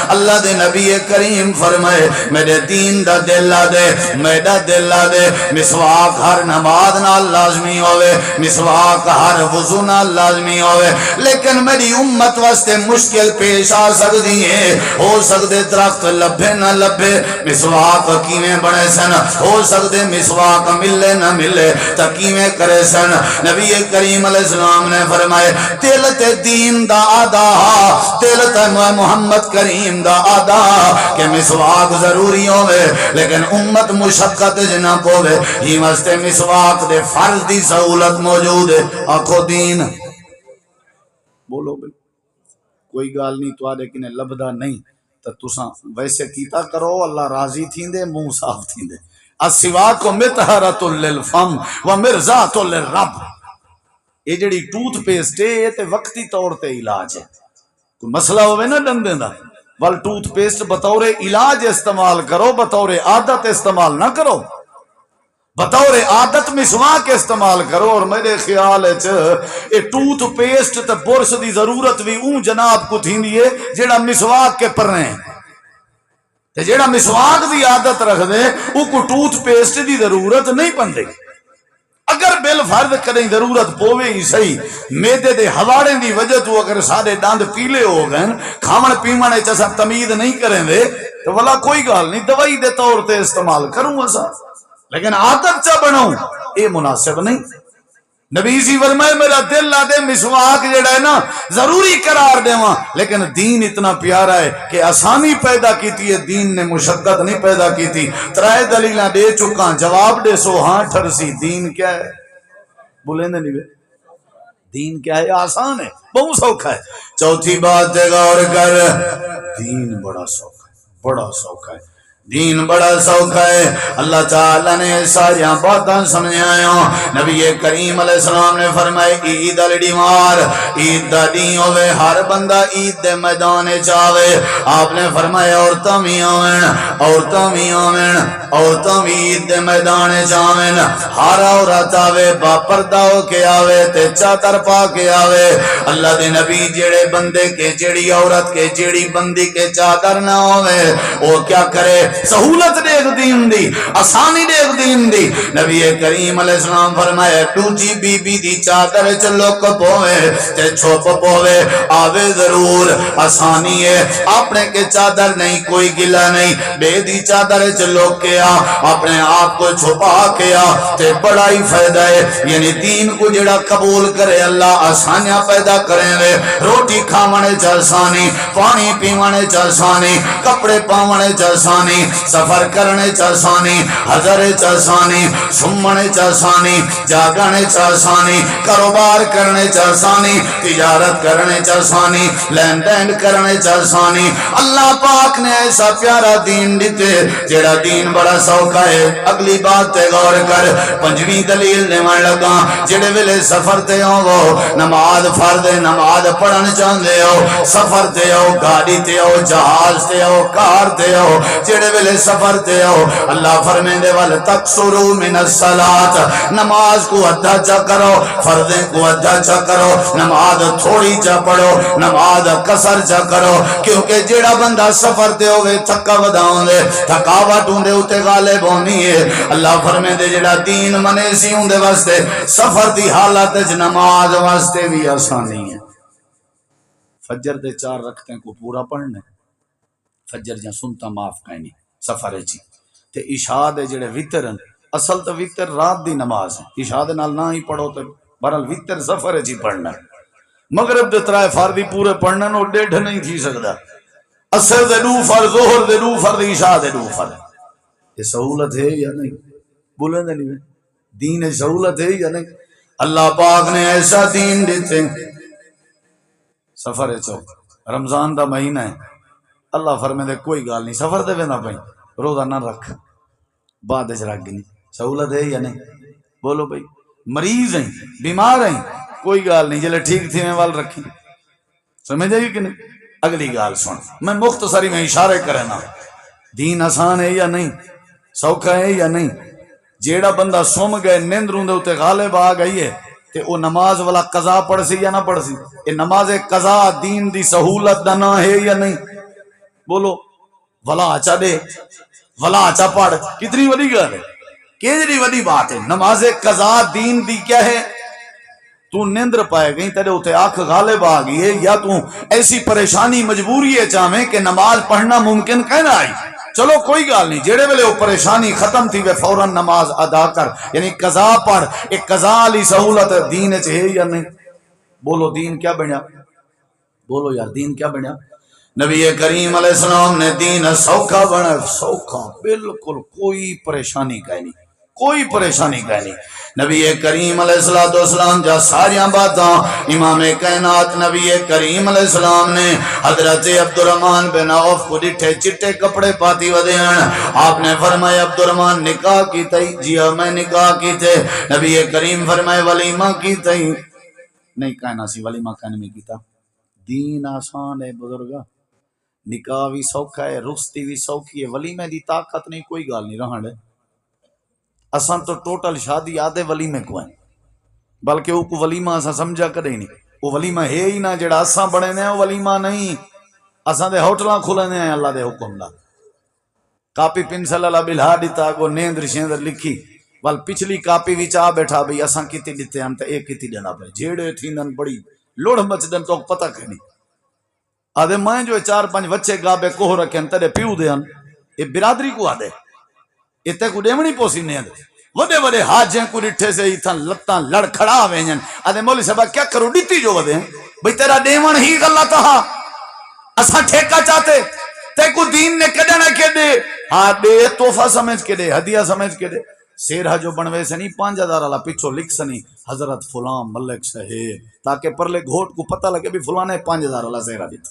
اللہ دے نبی کریم فرمائے میرے دین دا دل دے، میرا دل دے مسواک ہر نماز نال لازمی ہوئے، مسواک ہر وضو نال لازمی ہوئے، لیکن میری امت واسطے مشکل پیش آ سکتی ہے، ہو سکتے درخت لبھے نہ لبھے، مسواک کیویں بنے سن، ہو سکتے مسواک ملے نہ ملے تا کیویں کرے سن۔ نبی کریم علیہ السلام نے فرمائے دل تے دین دا آدھا، دل تے محمد کریم دا آدھا کہ مسواک ضروری ہوئے، لیکن امت مشقت جنہ پوے، ہی واسطے مسواک دے فرض دی سہولت موجود ہے۔ آکھو دین، بولو بھئی، کوئی گال نہیں تو آدھے کنے لبدا نہیں تو تساں ویسے کیتا کرو، اللہ راضی تھیندے، منہ صاف تھیندے۔ السواک مطہرۃ للفم ومرضات للرب۔ یہ جڑی ٹوتھ پیسٹ ہے یہ تے وقتی طور تے علاج ہے، کوئی مسئلہ ہوئے نا ڈندے دا، ول ٹوتھ پیسٹ بطور علاج استعمال کرو، بطور عادت استعمال نہ کرو، بطور عادت مسواک استعمال کرو۔ اور میرے خیال ہے ٹوتھ پیسٹ تے برش دی ضرورت بھی اون جناب کو تھیندی ہے جیڑا مسواک کے پرنے ہیں، تے جیڑا مسواک دی عادت رکھ دے او کو ٹوتھ پیسٹ دی ضرورت نہیں پندے۔ اگر بل فرض کریں ضرورت پوے ہی صحیح، میدے دے ہواڑیں دی وجہ تو اگر سارے داند پیلے ہو گئے، کھامن پیمن ایسا تمید نہیں کریں دے تو والا کوئی گال نہیں، دوائی دے طور تے استعمال کروں ایسا، لیکن عادت چا بناؤں اے مناسب نہیں۔ نبی سی فرمائے میرا دل لا دے مسواک جڑا ہے نا ضروری قرار دے وہاں، لیکن دین اتنا پیارا ہے کہ آسانی پیدا کیتی ہے، دین نے مشقت نہیں پیدا کیتی۔ ترائے دلیلہ دے چکا، جواب دے سو ہاں ٹھرسی۔ دین کیا ہے؟ بولیں دے نہیں بے، دین کیا ہے؟ آسان ہے، بہت سوکھا ہے۔ چوتھی بات دے غور کر، دین بڑا سوکھا ہے، بڑا سوکھا ہے، دین بڑا سوکھا ہے۔ اللہ تعالیٰ نے ساری باتاں سمجھایا۔ نبی کریم علیہ السلام نے فرمائے عید الڈی مار، عید دا دین ہوئے، ہر بندہ عید دے میدان چاہے۔ آپ نے فرمایا عورتاں بھی آویں، عورتاں بھی آویں، عورتاں بھی عید دے میدان چاہویں، ہر عورت آوے با پردہ ہو کے آوے تے چادر پا کے آوے۔ اللہ دے نبی جڑے بندے کے، جڑی عورت کے، جڑی بندی کے چادر نہ ہوئے وہ کیا کرے؟ سہولت دیکھ دین دی، آسانی دیکھ دین دی۔ نبی کریم علیہ السلام فرمائے دوجی بی بی دی چادر چلوک پوے تے چھوپ پوے، آوے ضرور، آسانی ہے۔ اپنے کے چادر نہیں، کوئی گلا نہیں، بے دی چادر چلوک کے آ، اپنے آپ کو چھپا کے آ تے بڑا ہی فائدہ ہے۔ یعنی دین کو جڑا قبول کرے اللہ آسانیاں پیدا کریں وے، روٹی کھاونے چ آسانی، پانی پیونے چ آسانی، کپڑے پاونے چ آسانی، آسانی، سفر کرنے چ آسانی، حضر چ آسانی، سمنے چ آسانی، جاگنے چ آسانی، کاروبار کرنے چ آسانی، تجارت کرنے چ آسانی، لین دین کرنے چ آسانی۔ اللہ پاک نے ایسا پیارا دین دیتے جیڑا دین بڑا سوکھا ہے۔ اگلی بات تے غور کر، پنجویں دلیل دیوان لگا، جڑے ویلے سفر تے ہو نماز فرض نماز پڑھن چاہندے ہو، سفر تے ہو، گاڑی تے ہو، جہاز تے ہو، کار تے ہو، جڑے ویلے سفر تے ہو، اللہ فرمیندے وال تکسروا من الصلاۃ، نماز کو ادھا چا کرو، فرضیں کو ادھا چا کرو، نماز تھوڑی چا پڑھو، نماز قصر چا کرو، کیونکہ جیڑا بندہ سفر تے ہوئے تھکا وداؤں دے، تھکاوٹ ہوندے اتے غالب ہونی ہے۔ اللہ فرمیندے جیڑا دین منے سی ہوندے واسطے سفر دی حالت وچ نماز واسطے بھی آسانی ہے۔ فجر دے 4 رکعتیں کو پورا پڑھنے، فجر جا سنتا معاف کہنی سفر جی تے عشاء دے جڑے وتر ہیں، اصل تو وتر رات دی نماز ہے، عشاء دے نال نہ ہی پڑھو تو بہرحال وتر سفر جی پڑھنا ہے۔ مغرب دے 3 فرضی پورے پڑھنے نو 1.5 نہیں تھی سکدا، عصر دے 2 فرض، ظہر دے 2 فرض، عشاء دے 2 فرض۔ یہ سہولت ہے یا نہیں؟ بولیں دے نہیں، دین سہولت ہے یا نہیں؟ اللہ پاک نے ایسا دین دیتے۔ سفر چو رمضان دا مہینہ ہے، اللہ فرمے دے کوئی گال نہیں، سفر دے نہ پئی روزہ نہ رکھ، بعد وچ رکھ گنی، سہولت ہے یا نہیں؟ بولو بھائی، مریض ہیں، بیمار ہیں، کوئی گال نہیں، جلے ٹھیک تھی میں وال رکھی، سمجھ آئی کہ نہیں؟ اگلی گال سن، میں مختصری میں اشارے کرنا، دین آسان ہے یا نہیں؟ سوکھا ہے یا نہیں؟ جیڑا بندہ سوم گئے نیندروں دے اتے غالب آ گئی ہے تے او نماز والا قضا پڑھ سی یا نہ پڑھ سی؟ اے نماز قضا دین دی سہولت دا نہ ہے یا نہیں؟ بولو، ولا چا دے، ولا چا پڑھ، کتنی بڑی گل ہے، کتنی بڑی بات ہے۔ نماز قضا دین دی کیا ہے؟ تو نیندر پائے گئی، تیرے اتے آنکھ غالب آ گئی ہے، یا تو ایسی پریشانی مجبوری ہے چاہمیں کہ نماز پڑھنا ممکن کہنا آئی، چلو کوئی گال نہیں، جیڑے ویلے وہ پریشانی ختم تھی وہ فوراً نماز ادا کر، یعنی قضا پڑھ۔ ایک قضا علی سہولت دین ہے یا نہیں؟ بولو دین کیا بنیا؟ بولو یار دین کیا بنیا؟ نبی کریم علیہ السلام نے دین سوکھا بنا، سوکھا، بالکل کوئی پریشانی کا نہیں، کوئی پریشانی کا نہیں۔ نبی کریم علیہ السلام جا ساریاں باتاں امام کائنات نبی کریم علیہ السلام نے حضرت عبد الرحمن بن عوف کو ڈٹھے چٹے کپڑے پاتی ودین، آپ نے فرمایا عبد الرحمن نکاح کی تئی؟ جی ہاں میں نکاح کی تھے۔ نبی کریم فرمائے ولیمہ کی تئی؟ نہیں کہنا سی ولیمہ کہنے میں کیتا۔ دین آسان ہے بزرگا، نکاح بھی سوکھا ہے، رخصتی بھی سوکھی ہے، ولیمے دی طاقت نہیں، کوئی گال نہیں رہن دے۔ اساں تو ٹوٹل شادی آدھے ولیمے کو ہیں، بلکہ وہ کو ولیمہ اساں سمجھا کرے نہیں، وہ ولیمہ ہے ہی نہ جڑا اساں بڑے نے، وہ ولیمہ نہیں۔ اساں دے ہوٹلاں کھلنے ہیں اللہ دے حکم دا، کاپی پنسل اللہ بلھا دیتا کو نیندر شیندر لکھی، وال پچھلی کاپی وچ آ بیٹھا بھئی اساں کیتی دیتے ہیں تے ایک کیتی دینا پہ، جیڑے تھیندن بڑی لوڑ مچدن تو پتہ کہنی۔ آدھے میں جو 4-5 بچے گابے کوہ رکھیں تیرے پیو دے ہن، یہ برادری کو آدھے اتے کو ڈیمنی پوسی نیند، وڈے وڈے حاجیں کو ڈٹھے سے اتھاں لتاں لڑ کھڑا وینجن، آدھے مولوی صاحبہ کیا کرو ڈٹی جو ودے ہیں بھئی تیرا ڈیمن ہی غلط ہا، اساں ٹھیکہ چاہتے تے کو دین نے کدے نہ کے دے، ہاں دے تحفہ سمجھ کے دے، ہدیہ سمجھ کے دے، سیرہ جو بنوے سے نہیں 5000 والا پچھو لکھ سنی حضرت فلان ملک صاحب، تاکہ پرلے گھوٹ کو پتہ لگے بھی فلان ہے 5000 والا سیرہ دیتا،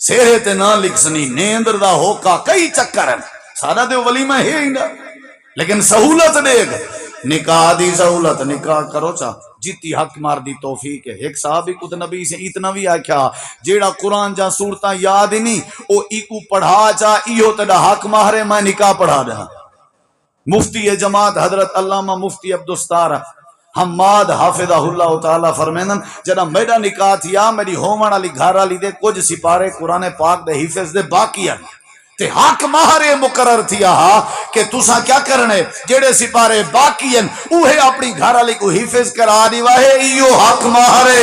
سیرے تے نہ لکھ سنی، نیندر دا ہوکا کئی چکر ہیں، سارا دے ولیمہ ہے ہی نہ، لیکن سہولت دے گا، نکاح دی سہولت، نکاح کرو چاہ جیتی حق مار دی توفیق ہے۔ ایک صحابی کو نبی سے اتنا بھی آکھیا جیڑا قرآن جا صورتاں یاد ہی نہیں او ایکو پڑھا چاہ ایہو تیڑا حق مارے میں نکاح پڑھا دینا۔ مفتی جماعت حضرت علامہ مفتی عبدالستار حماد حافظہ اللہ تعالیٰ فرمینن جڑا میرا نکاح تھیا میری ہومن علی گھر علی دے کچھ سپارے قرآن پاک دے حفظ دے باقی ہیں تے حق مہارے مقرر تھیا کہ تساں کیا کرنے جڑے سپارے باقی ہیں اوہے اپنی گھر علی کو حفظ کرا دی واہے ایو حق مہارے۔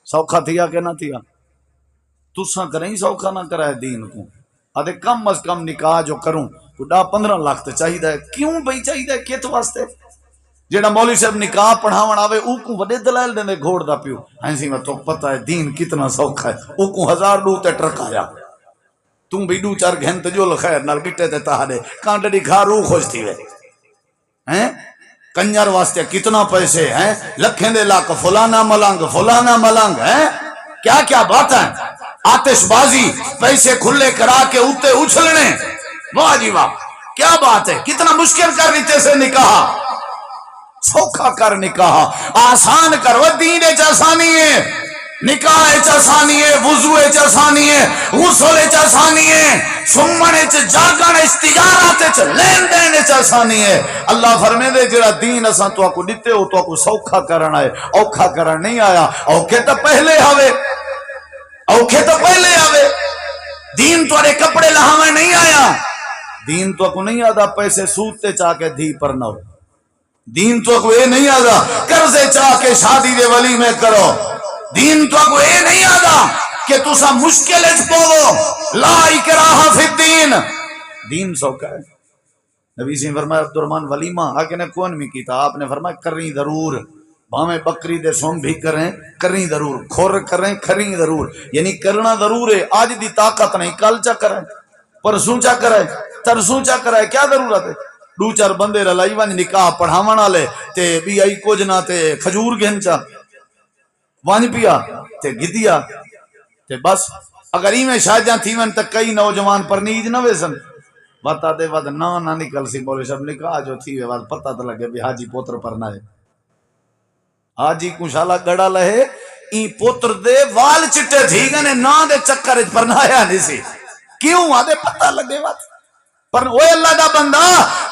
سوکھا تھیا کہ نہ تھیا؟ تساں کریں سوکھا نہ کرائے دین کو، آدھے کم از کم نکاح جو کروں تو 10-15 لاکھ تے چاہیے ہے، کیوں بھئی چاہیے کیت واسطے؟ جیڑا مولوی صاحب نکاح پڑھاون آوے او کو وڈے دلائل دیندے گھوڑ دا پیو، ہاں سی میں تو پتہ ہے دین کتنا سوکھا ہے، او کو 1000 دو تے ٹرک آیا تم بھی دو چار گھنٹے جو خیر نال گٹے تے تاڑے کانٹے دی کھا روح خوش تھی وے ہیں کنجر واسطے کتنا پیسے ہیں لکھیں دے لاکھ فلانا ملنگ ہیں کیا کیا بات ہے آتش بازی پیسے کھلے کرا کے اوتے اچھلنے واہ جی واہ کیا بات ہے کتنا مشکل کر دیتے سے نکاح سوکھا کر نکاح آسان کر وہ دین آسانی ہے نکاح آسانی ہے وضو آسانی ہے غسل آسانی ہے سمن جاگن تجارت لین دین آسانی ہے اللہ فرمے دے جڑا دین اساں تو کو دتے ہو تو کو سوکھا کرنا ہے اوکھا کرن نہیں آیا اوکھے تو پہلے آوے دین تھوڑے کپڑے لہاوے نہیں آیا دین تو کو نہیں آدا پیسے سود تے چاہ کے دھی پر نہ ہو دین تو کو یہ نہیں آدا قرضے چاہ کے شادی دے ولی میں کرو دین تو کو یہ نہیں آدا کہ تسا مشکل اچ پوو لا اکراہ فی الدین دین سوکھا ہے نبی سے فرمایا عبدالرحمن ولیمہ آگے نے کون بھی کیتا آپ نے فرمایا کریں ضرور بھامے بکری دے سوم بھی کریں ضرور کھور کریں کھریں ضرور یعنی کرنا ضرور ہے آج دی طاقت نہیں کل چا کریں پرسوں چا کریں ترسوں چا کریں کیا ضرورت ہے دو چار بندے رلائی وان نکاح پڑھاون والے تے بھی آئی کچھ نہ تے کھجور گھن چا وان پیا تے گدیا تے بس اگر ایویں شاجاں تھیون تے کئی نوجوان پر نیج نہ ویسن بتا دے ود نہ نکل سی بولے سب نکاح جو تھی وے ود پتہ تے لگے بھی حاجی پوتر پر نہ ہے حاجی کو شالا گڑا لہے ای پوتر دے وال چٹے تھی گنے نہ دے چکر وچ پر نہ آیا نہیں سی کیوں آدے پتہ لگے ود پر وہ اللہ دا بندہ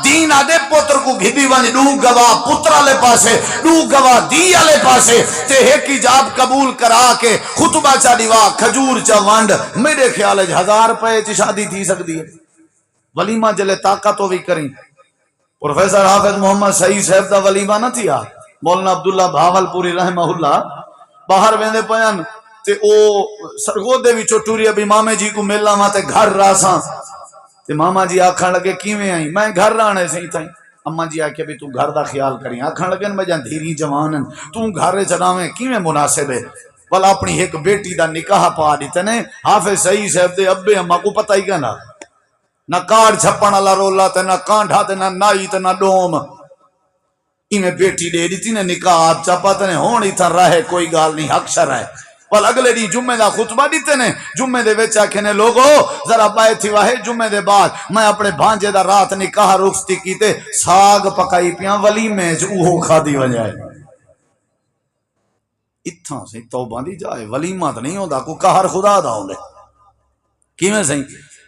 دین آدے پوتر کو گھدی وانی دو گواہ پتر والے پاسے دو گواہ دی والے پاسے تے ایک ایجاب قبول کرا کے خطبہ چا دیوا کھجور چا وانڈ میرے خیال ہے 1000 روپے چ شادی تھی سکتی ہے ولیمہ جلے طاقت بھی کریں پروفیسر حافظ محمد سعید صاحب دا ولیمہ نہ تھیا مولانا عبداللہ بھاول پوری رحمہ اللہ باہر ویندے پیان تے او سرگودے وچوں ٹری ابھی مامے جی کو ملنا وا تے گھر راساں تے ماما جی آکھن لگے کیویں آئی میں گھر رانے سے تھا اما جی آکھے بھی تو گھر دا خیال کریں آکھن لگے میں جان دھیری جوان تو گھر چڑاویں کیویں مناسب ہے بل اپنی ایک بیٹی دا نکاح پا دیتے نے حافظ سعید صاحب دے ابے اما کو پتہ ہی کہنا نہ کارڈ چھپن والا رولا تے نہ کانڈھا تے نہ نائی تے نہ ڈوم ایویں بیٹی دے دیتی نے نکاح آپ چاپا تے ہون ہی تھا رہے کوئی گال نہیں حق شرع ہے پل اگلے دی جمعے دا خطبہ دیتے نے جمعے دے وچ آکھنے لوگو ذرا بائے تھی واہے جمعے دے بعد میں اپنے بھانجے دا رات نکاح رخصتی کیتے ساگ پکائی پیاں ولیمے چ اوہو کھادی وجائے اتھاں سے توبہ دی جائے ولیمہ تے نہیں ہوندا کو قہر خدا دا ہوندے کیویں سہی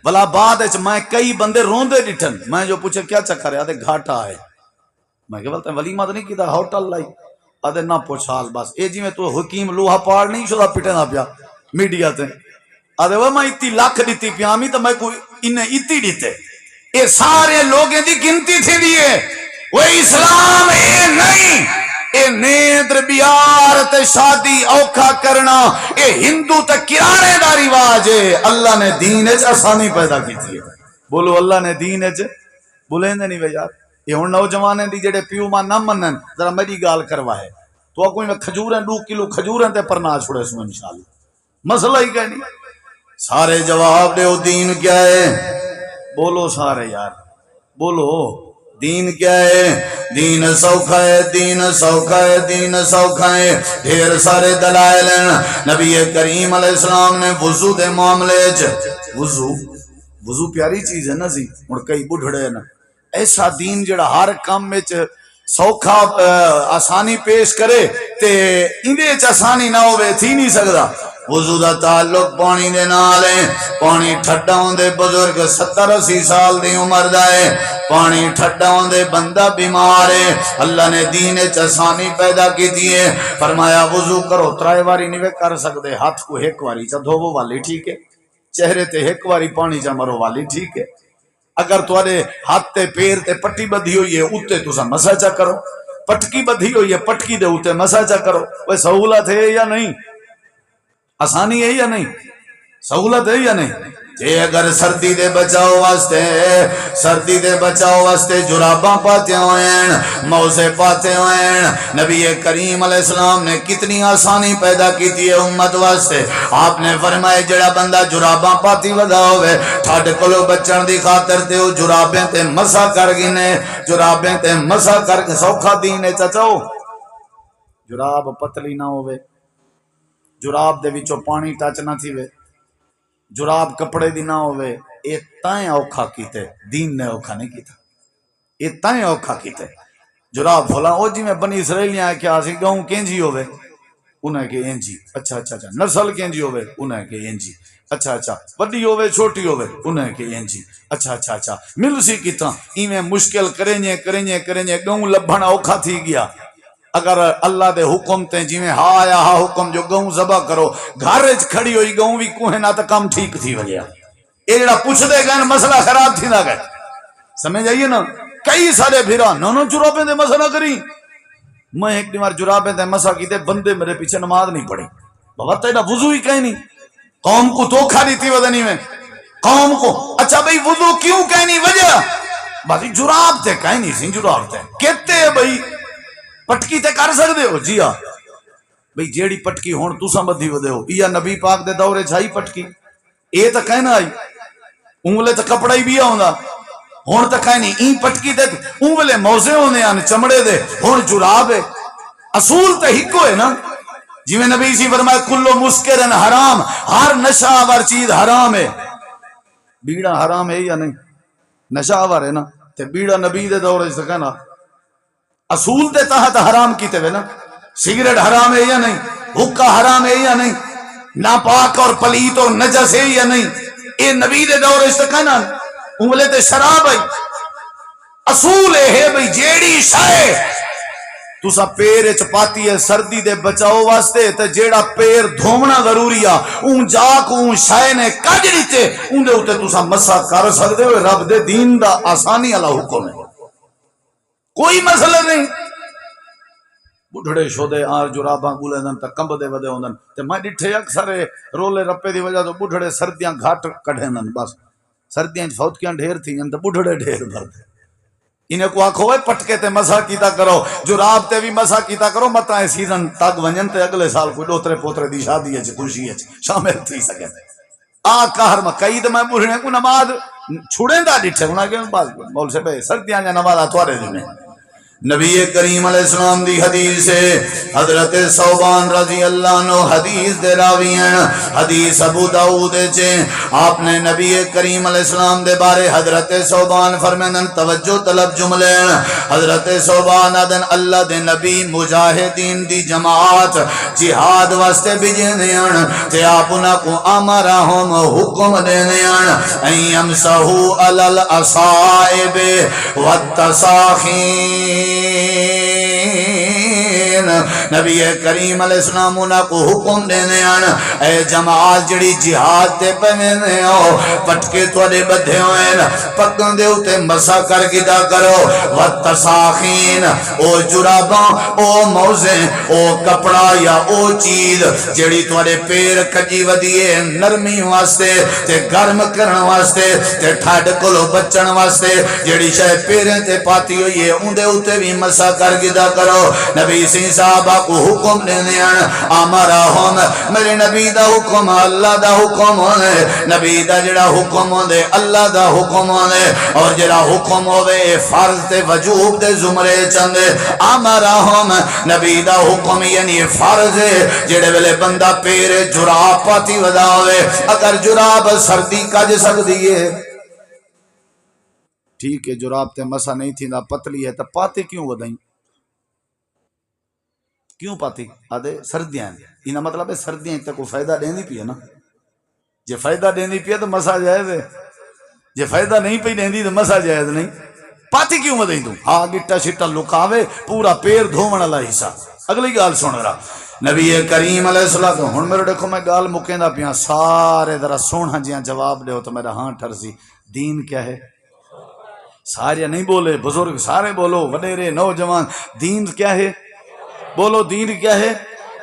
بلا بعد وچ میں کئی بندے روندے ڈٹھن میں جو پوچھے کیا چکر ہے آدے گھاٹا ہے میں کہ بولتا ولیمہ تے نہیں کیتا ہوٹل لائی آدھے نہ پوچھال بس اے جی میں تو حکیم لوہا پاڑ نہیں شدہ پٹے نہ پیا میڈیا تے آدھے وہ میں اتی لاکھ دیتی پیامی تو میں کوئی انہیں اتی دیتے اے سارے لوگیں دی گنتی تھی دیئے وہ اسلام اے نہیں اے نیندر بیار تے شادی اوکھا کرنا اے ہندو تے کرانے دا رواج ہے اللہ نے دین اچ آسانی پیدا کی تھی بولو اللہ نے دین اچ بولیں دے نہیں بے یار یہ ہوں نوجوانے دی جڑے پیو ماں نہ منن ذرا میری گال کروائے تو کوئی میں کھجوریں 2 کلو کھجوریں تے پر نہ چھوڑے اس میں انشاءاللہ مسئلہ ہی کہنی سارے جواب دے دین کیا ہے بولو سارے یار بولو دین کیا ہے دین سوکھا ہے دین سوکھا ہے دین سوکھا ہے ڈھیر سارے دلائل ہیں نبی کریم علیہ السلام نے وضو دے معاملے وضو پیاری چیز ہے نا جی اور کئی بڑھڑے نا ایسا دین جڑا ہر کام میں سوکھا آسانی پیش کرے تے اندے چ آسانی نہ ہوئے تھی نہیں سکتا وضو دا تعلق پانی دے نال ہے پانی ٹھڈا ہوندے بزرگ 70-80 سال دی عمر دا ہے پانی ٹھڈا ہوندے بندہ بیمار ہے اللہ نے دین وچ آسانی پیدا کیتی ہے فرمایا وضو کرو 3 واری نہیں کر سکتے ہاتھ کو 1 واری چا دھوو والی ٹھیک ہے چہرے تے 1 واری پانی چا مرو والی ٹھیک ہے اگر تھوڑے ہاتھ تے پیر تے پٹی بدھی ہوئی ہے اوتے تسا مسا چا کرو پٹکی بدھی ہوئی ہے پٹکی دے اوتے مسا چا کرو وہ سہولت ہے یا نہیں آسانی ہے یا نہیں سہولت ہے یا نہیں؟ جے اگر سردی دے بچاؤ واسطے جراباں پاتے ہوئیں، موزے پاتے ہوئیں، نبی کریم علیہ السلام نے کتنی آسانی پیدا کی تھی امت واسطے۔ آپ نے فرمائے جڑا بندہ جراباں پاتی ودا ہوئے ٹھاڈ کولو بچن دی خاطر تے او جرابیں تے مسا کر گنے، جرابیں تے مسا کر کے سوکھا دین ہے چچاؤ۔ جراب پتلی نہ ہوئے، جراب دے وچوں پانی ٹچ نہ تھی وے، جراب کپڑے دی نہ ہوئے، اے تائیں اوکھا کیتے، دین نے اوکھا نہیں کیتا، اے تائیں اوکھا کیتے۔ جراب فلاں او جی میں بنی اسرائیلیاں ہے کیا سی گاؤں کینجی ہوئے انہیں کہ اینجی، اچھا اچھا اچھا، نسل کینجی ہوئے انہیں کہ اینجی، اچھا اچھا، بڑی ہوئے چھوٹی ہوئے انہیں کہ اینجی، اچھا اچھا اچھا، مل سی کیتا ایویں مشکل کریں گاؤں لبھنا اوکھا تھی گیا۔ اگر اللہ دے حکم تے جی میں ہاں آیا ہاں حکم جو گاؤں ذبح کرو، گھر وچ کھڑی ہوئی گاؤں بھی کوہ نہ تو کم ٹھیک تھی وجہ یہ جڑا پوچھ دے گئے مسئلہ خراب تھی نہ گئے، سمجھ آئیے نا۔ کئی سارے بھیرا نو جرابیں دے مسئلہ کری، میں ایک بار جرابیں دے مسئلہ کی تے بندے میرے پیچھے نماز نہیں پڑھی، بابا تیرا وضو ہی کہیں نہیں، قوم کو دھوکھا دی تھی وزنی میں، قوم کو اچھا بھئی وضو کیوں کہیں نہیں وجہ بھائی جراب تے کہیں نہیں سی، جراب تے کہتے بھئی پٹکی تے کر سکتے ہو؟ جی ہاں بھئی جیڑی پٹکی ہون تو سمجھی ودے ہو، یا نبی پاک دے دورے چھائی پٹکی اے تا کہنا آئی انگلے تا کپڑا ہی بھی آؤں ہون تا کہنی این پٹکی دے انگلے موزے ہونے آنے چمڑے دے ہون جراب ہے، اصول تا ہکو ہے نا۔ جی میں نبی سی فرمائے کلو مسکرن حرام، ہر نشہ آور چیز حرام ہے۔ بیڑا حرام ہے یا نہیں؟ نشہ آور ہے نا، تے بیڑا نبی دے دورے سے کہنا اصول دے تحت حرام کیتے ہوئے نا۔ سگریٹ حرام ہے یا نہیں؟ حکا حرام ہے یا نہیں؟ ناپاک اور پلیت اور نجس ہے یا نہیں؟ اے نبی دے دور اس کہنا انگلے تے شراب ہے۔ اصول ہے بھئی جیڑی شائے تو سا پیر چپاتی ہے سردی دے بچاؤ واسطے تے جیڑا پیر دھومنا ضروری ہے اون جاک اون شائے نے کج دیتے اون دے ہوتے تو سا مسا کر سکتے ہوئے رب دے دین دا آسانی اللہ حکم ہے، کوئی مسئلہ نہیں۔ بڑھڑے شودے آر جراباں گولے دن تا کمب دے ودے ہوندن تے میں ڈٹھے اکثر رولے رپے دی وجہ تو بڑھڑے سردیاں گھاٹ کڑھے دن، بس سردیاں فوتکیاں ڈھیر تھی جن تے بڑھڑے ڈھیر بھر دے۔ انہیں کو آکھو ہے پٹکے تے مسا کیتا کرو، جراب تے بھی مسا کیتا کرو، متائیں سیزن تاک ونجن تے اگلے سال کوئی دوترے پوترے دی شادی ہے خوشی ہے شامل تھی سکے کہر مکئی تے میں بڑھنے کو نماز چھوڑیں دا ڈٹھے انہاں کے مول سے بے سردیاں جا نماز آتوارے دی میں۔ نبی کریم علیہ السلام دی حدیث ہے، حضرت صوبان رضی اللہ عنہ حدیث دے راوی ہیں، حدیث ابو داؤد چھے، آپ نے نبی کریم علیہ السلام دے بارے حضرت صوبان فرمینن توجہ طلب جملے، حضرت صوبان آدن اللہ دے نبی مجاہدین دی جماعت جہاد واسطے بجینے ہیں تے آپ انہاں کو آمرہم حکم دینے ہیں این یمسہو علی الاسائب والتساخین۔ نبی کریم علیہ السلام انہاں کو حکم دینے آن اے جماعت جڑی جہاد تے پہنے ہو پٹکے توڑے بدھے ہوئے پکن دے ہوتے مسا کر گدا کرو والتساخین او جراباں او موزیں او کپڑا یا او چیز جڑی توڑے پیر کجی ودیے نرمی واسطے تے گرم کرن واسطے تے ٹھاڈ کولو بچن واسطے جڑی شے پیریں تے پاتی ہوئی ہے ان دے ہوتے بھی مسا کر گدا کرو۔ نبی سی صحابہ کو حکم دینے ہیں آمرہم، میرے نبی دا حکم اللہ دا حکم ہونے، نبی دا جڑا حکم ہونے اللہ دا حکم ہونے، اور جڑا حکم ہوئے فرض تے وجوب دے زمرے چندے آمرہم، نبی دا حکم یعنی فرض ہے جڑے ویلے بندہ پیر جراب پاتی ودا ہوئے اگر جراب سردی کج سکتی ہے ٹھیک ہے، جراب تے مسا نہیں تھی نہ پتلی ہے تو پاتے کیوں ودائیں؟ کیوں پاتی؟ آدھے سردیاں ہیں، انہا مطلب ہے سردیاں تک کو فائدہ دینی پی ہے نا، جے فائدہ دینی پی ہے تو مسا جائز ہے، جے فائدہ نہیں پی دینی تو مسا جائز نہیں، پاتی کیوں ودائیں تو؟ ہاں گٹا شٹا لکاوے پورا پیر دھومن اللہ حصہ۔ اگلی گال سن رہا نبی کریم علیہ السلام، ہن میرے دیکھو میں گال مکیں دا پیاں سارے ذرا سونا جیاں جواب دے ہو تو میرا ہاں ٹھرسی، دین کیا ہے؟ سارے نہیں بولے، بزرگ سارے بولو، وڈیرے نوجوان، دین کیا ہے؟ بولو دین کیا ہے؟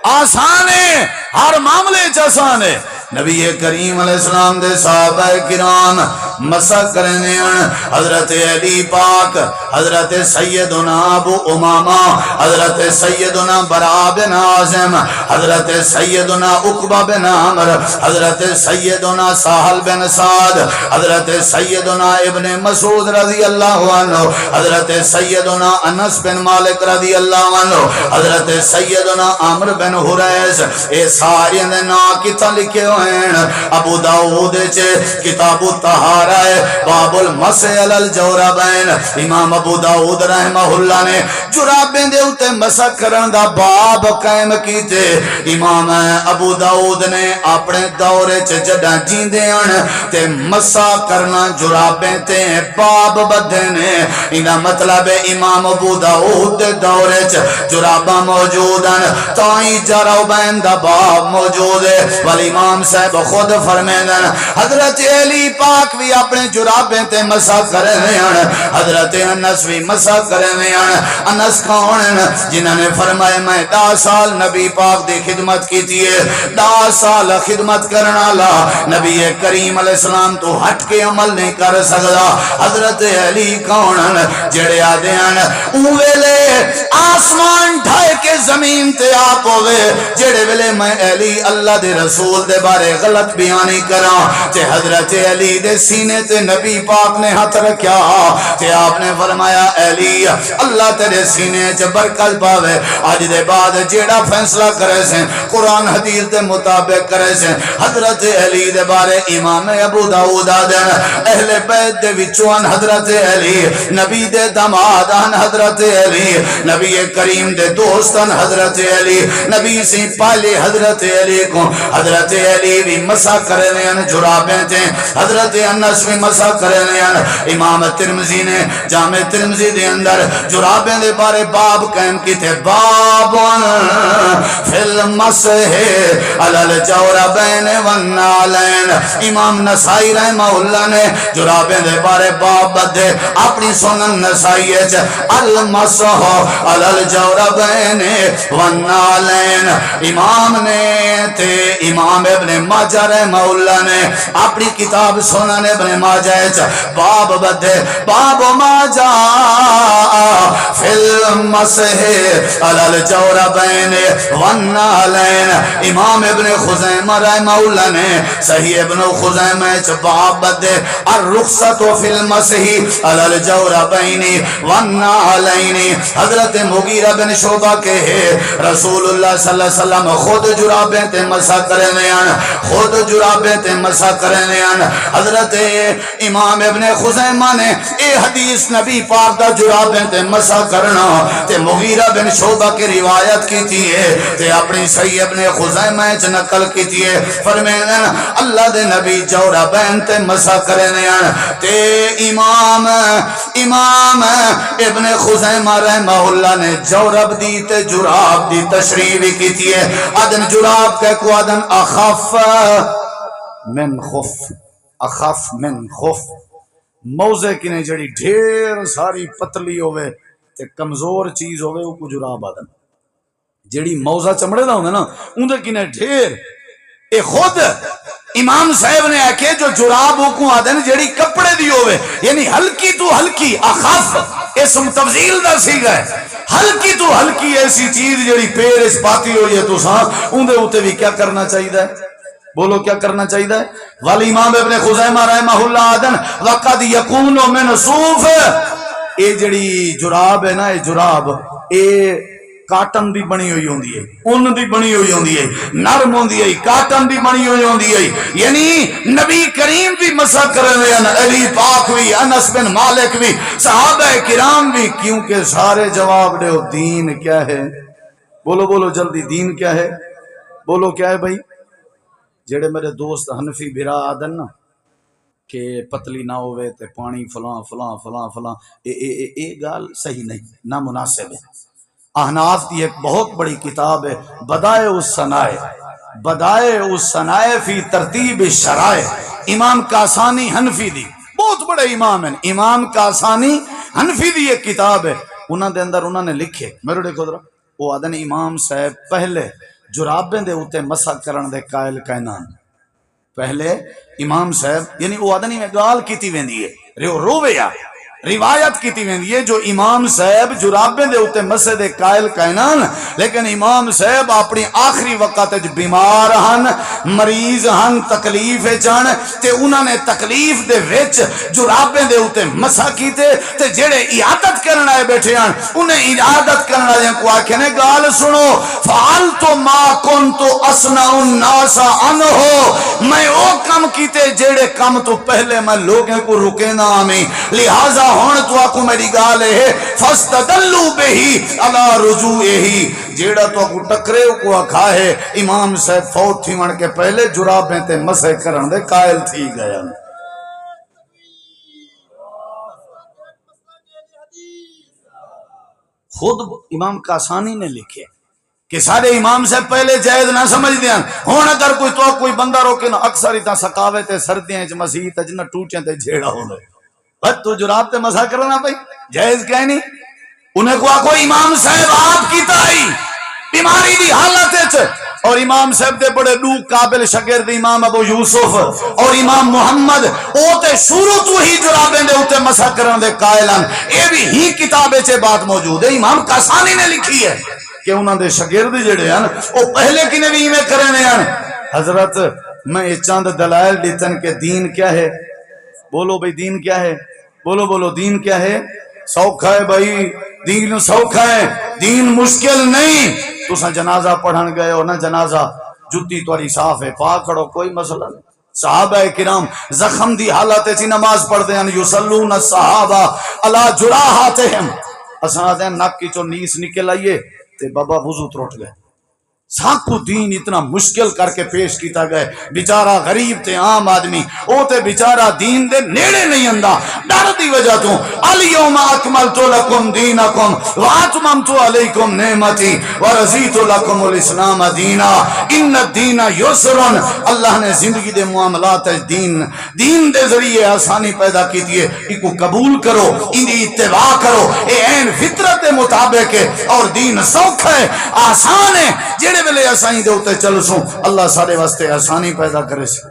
آسان ہے، ہر معاملے چ آسان ہے۔ نبی کریم علیہ السلام دے صحابہ کرام مسح کرنے حضرت علی پاک، حضرت سیدنا ابو امامہ، حضرت سیدنا براء بن عازم، حضرت سیدنا عقبہ بن عمر، حضرت سیدنا سہل بن سعد، حضرت سیدنا ابن مسعود رضی اللہ عنہ، حضرت سیدنا انس بن مالک رضی اللہ عنہ، حضرت سیدنا عمرو بن حریث، اے سارے نے نام کتھا لکھے ہوئے ہیں؟ ابو داؤد چ کتاب الطہارہ باب المسح علی الجوربین، امام ابو داؤد رحمہ اللہ نے جرابیں دے اوتے مسح کرن دا باب قائم کیتے۔ امام ابو داؤد نے اپنے دور چ جڑا جیندے ہن تے مسح کرنا جرابیں تے باب بدھے نے، انہاں مطلب امام ابو داؤد دے دور چ جراباں موجود ہیں تائیں جرابین دا باب موجود ہے۔ ولی امام صاحب خود فرمیندن حضرت علی پاک بھی اپنے جرابیں تے مسح کرنے ہیں، حضرت انس بھی مسح کرنے ہیں۔ انس کون ہیں؟ جنہوں نے فرمایا میں 10 سال نبی پاک دی خدمت کی تھی، 10 سال خدمت کرنا لا نبی کریم علیہ السلام تو ہٹ کے عمل نہیں کر سکتا۔ حضرت علی کون ہیں؟ جڑے آدھے ہیں اویلے آسمان ڈھائے کے زمین تے آپ ہوئے جڑے ویلے میں علی اللہ دے رسول دے بارے غلط بیانی کراں تے حضرت علی دے سینے تے نبی پاک نے ہاتھ رکھیا تے آپ نے فرمایا علی اللہ تیرے سینے چ برکت پاوے، آج دے بعد جیڑا فیصلہ کرے سے قرآن حدیث دے مطابق کرے سے۔ حضرت علی دے بارے امام ابو داؤد آدن اہل بیت دے وچوان حضرت علی، نبی دے دامادان حضرت علی، نبی کریم دے دوستان حضرت علی، نبی سے پہلے حضرت علی کو حضرت علی بھی مسح کرنے ہیں جرابیں تھے، حضرت انس بھی مسح کرنے ہیں۔ امام ترمذی نے جامع ترمذی دے اندر جرابیں دے بارے باب قائم کی تھے، باب فی المسح علی الجوربین والنعلین۔ امام نسائی رحمہ اللہ نے جرابیں دے بارے باب بدے اپنی سنن نسائی المسح علی الجوربین والنعلین۔ امام نے تے امام ابن ماجہ رحمہ اللہ نے اپنی کتاب سنن ابن ماجہ باب بدے باب ماجہ فی المسح علی الجوربین والنعلین۔ امام ابن خزیمہ رحمہ اللہ نے صحیح ابن خزیمہ باب بدے الرخصۃ فی المسح علی الجوربین والنعلین۔ حضرت مغیرہ بن شعبہ کے رسول اللہ صلی اللہ علیہ وسلم خود جرابیں تے مسح کرنے ہیں، خود جرابیں تے مسح کرنے ہیں۔ حضرت امام ابن خزیمہ نے اے حدیث نبی پاک دا جرابیں تے مسح کرنا تے مغیرہ بن شعبہ کی روایت کی تھی تے اپنی صحیح ابن خزیمہ چ نقل کی تھی، فرمینا اللہ دے نبی جورابیں تے مسح کرنے ہیں تے امام ابن خزیمہ رحمہ اللہ نے جورب دی تے جراب دی تشریح بھی کی تھی، ادن جراب کہ کو ادن اخف من خف، اخف من خف موزے کی نے جڑی ڈھیر ساری پتلی ہوئے تے کمزور چیز ہوئے وہ کو جراب آدن، جڑی موزہ چمڑے دا ہوندے نا اندے کی نے ڈھیر، اے خود امام صاحب نے آکے جو جراب کو آدن جڑی کپڑے دی ہوئے یعنی ہلکی تو ہلکی، اخف اسم تفضیل دا سی گئے، ہلکی تو ہلکی ایسی چیز جڑی پیر اس پاتی ہوئی ہے تو ساں اندے ہوتے بھی کیا کرنا چاہیے ہے؟ بولو کیا کرنا چاہیے ہے؟ والی امام ابن خزیمہ رحمہ اللہ آدن وقد یکون من صوف، اے جڑی جراب ہے نا، اے جراب اے کاٹن دی بنی ہوئی ہوندی ہے، ان دی بنی ہوئی ہوندی ہے، نرم ہوندی ہے، کاٹن دی بنی ہوئی ہوندی ہے، یعنی نبی کریم بھی مسح کرنے ہیں، علی پاک بھی، انس بن مالک بھی، صحابہ کرام بھی، کیونکہ سارے جواب دے دین کیا ہے؟ بولو بولو جلدی، دین کیا ہے؟ بولو کیا ہے بھائی؟ جڑے میرے دوست حنفی بھرا آدن نا کہ پتلی نہ ہوئے تے پانی فلاں فلاں فلاں فلاں، اے گال صحیح نہیں، نامناسب ہے۔ احناف کی ایک بہت بڑی کتاب ہے بدائع الصنائع، بدائع الصنائع فی ترتیب الشرائع، امام کاسانی حنفی دی، بہت بڑے امام ہیں، امام کاسانی حنفی دی ایک کتاب ہے، انہوں دے اندر انہوں نے لکھے، میرے دیکھو ذرا، وہ آدھن امام صاحب پہلے جرابیں دے اوتے مسح کرن دے قائل کائنان پہلے امام صاحب یعنی وہ آدمی میں گال کیتی ویندی ہے رویا روایت کیتی ویندی ہے جو امام صاحب جرابیں دے اوتے مسح دے قائل کائنان لیکن امام صاحب اپنی آخری وقت بیمار ہن مریض ہن تکلیف جان تے انہاں نے تکلیف دے وچ جرابیں دے اوتے مسح کیتے تے جڑے عیادت کرن آئے بیٹھے ہن انہیں عیادت کرن والے کو آکھے نے گال سنو فعلت ما كنت اصنع الناس عنه میں او کم کیتے جڑے کم تو پہلے میں لوگوں کو رکے نہ آمی لہذا ہون تو آکو میری گال ہے فاستدلو بہی علی رجوعہی جیڑا تو آکو ٹکرے کو آکھا ہے امام صاحب فوت تھی من کے پہلے جرابیں تے مسح کرن دے قائل تھی گیا خود امام کاسانی نے لکھے کہ سارے امام سے پہلے جائز نہ سمجھ دیں ہون اگر کوئی بندہ روکے نا اکثر ہی تا سکاوے تے سردیاں چ مسیح تے نہ ٹوٹیاں تے جھیڑا ہو گئے بس تو جراب تے مسح کرنا بھائی جائز کہیں نہیں انہیں کو امام صاحب آپ کی تائی بیماری دی حالت ہے اور امام صاحب دے بڑے دو قابل شاگرد امام ابو یوسف اور امام محمد او تے شروع تو ہی جرابیں دے اوتے مسح کرن دے قائلان اے بھی ہی کتابے چے بات موجود ہے امام کاسانی نے لکھی ہے کہ انہاں دے شاگرد جڑے ہیں او پہلے کنے بھی میں کرنے ہیں حضرت میں یہ چاند دلائل دیتن کہ دین کیا ہے بولو بھئی دین کیا ہے بولو دین کیا ہے سوکھا ہے بھائی دین سوکھا ہے دین مشکل نہیں تو سا جنازہ پڑھن گئے ہو نہ جنازہ جتی توڑی صاف ہے پاک کھڑو کوئی مسئلہ نہیں صحابہ کرام زخم دی حالت تھی نماز پڑھ دیں یسلون الصحابہ علی جراحاتہم اساں دیں نک کی چو نیس نکل آئیے تے بابا وضو تروٹ گئے ساکو دین اتنا مشکل کر کے پیش کیتا گئے بیچارہ غریب تے عام آدمی او تے بیچارہ دین دے نیڑے نہیں اندہ ڈر دی وجہ تو الیوم اکملت لکم دینکم واتممت علیکم نعمتی ورزیت لکم الاسلام دینا ان الدین یسرن اللہ نے زندگی دے معاملات دین دے ذریعے آسانی پیدا کی دیئے ایک قبول کرو اندی اتباع کرو اے این فطرت مطابق ہے اور دین سوکھ ہے آسان ہے جڑے ویلے آسانی دے ہوتے چل سوں اللہ سارے واسطے آسانی پیدا کرے سے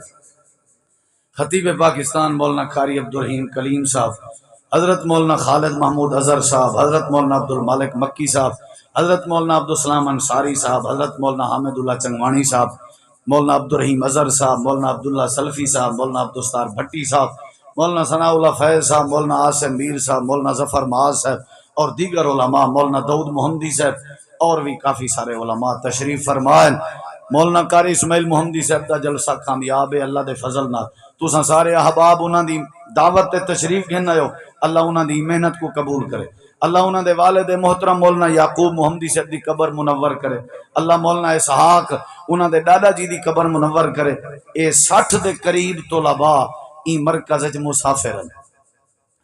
خطیب پاکستان مولانا قاری عبدالرحیم کلیم صاحب حضرت مولانا خالد محمود اظہر صاحب حضرت مولانا عبدالمالک مکی صاحب حضرت مولانا عبدالسلام انصاری صاحب حضرت مولانا حامد اللہ چنگوانی صاحب مولانا عبدالرحیم اظہر صاحب مولانا عبداللہ سلفی صاحب مولانا عبدالستار بھٹی صاحب مولانا ثناء اللہ فیض صاحب مولانا عاصم میر صاحب مولانا ظفر معاذ صاحب اور دیگر علماء مولانا داؤد محمدی صاحب اور بھی کافی سارے علماء تشریف فرمائیں مولانا قاری اسماعیل محمدی صاحب دا جلسہ کامیاب ہے اللہ دے فضل نال تساں سارے احباب انہاں دی دعوت تے تشریف گھن آئے ہو اللہ انہاں دی محنت کو قبول کرے اللہ انہاں دے والد محترم مولانا یعقوب محمدی صاحب دی قبر منور کرے اللہ مولانا اسحاق انہاں دے دادا جی دی قبر منور کرے اے 60 دے قریب طلباء ای مرکز وچ مسافرن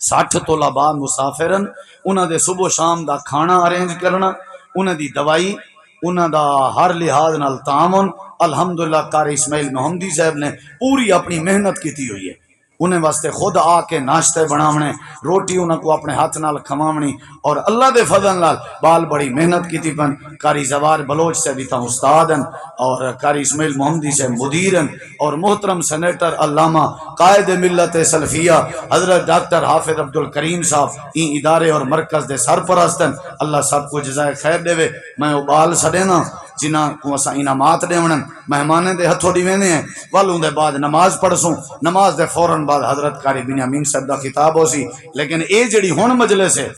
60 طلباء مسافرن انہاں دے صبح شام دا کھانا ارینج کرنا انہاں دی دوائی انہاں دا ہر لحاظ نال تعاون الحمدللہ قاری اسماعیل محمدی صاحب نے پوری اپنی محنت کیتی ہوئی ہے انہیں واسطے خود آ کے ناشتے بناونے روٹی انہاں کو اپنے ہاتھ نال کھماونی اور اللہ دے فضل نال بال بڑی محنت کیتی پن قاری زوار بلوچ سے بھی تھا استادن اور قاری اسماعیل محمدی سے مدیرن اور محترم سینیٹر علامہ قائد ملت سلفیہ حضرت ڈاکٹر حافظ عبدالکریم صاحب این ادارے اور مرکز دے سرپرستن اللہ سب کو جزائے خیر دے وے میں ابال سڑینا جنہاں کو اسا انعامات دے ونن مہمانے دے ہتھوں ڈیوینے ہیں والوں دے بعد نماز پڑھسوں نماز دے فوراً بعد حضرت قاری بنیامین صاحب دا خطاب ہو سی لیکن اے جڑی ہن مجلس ہے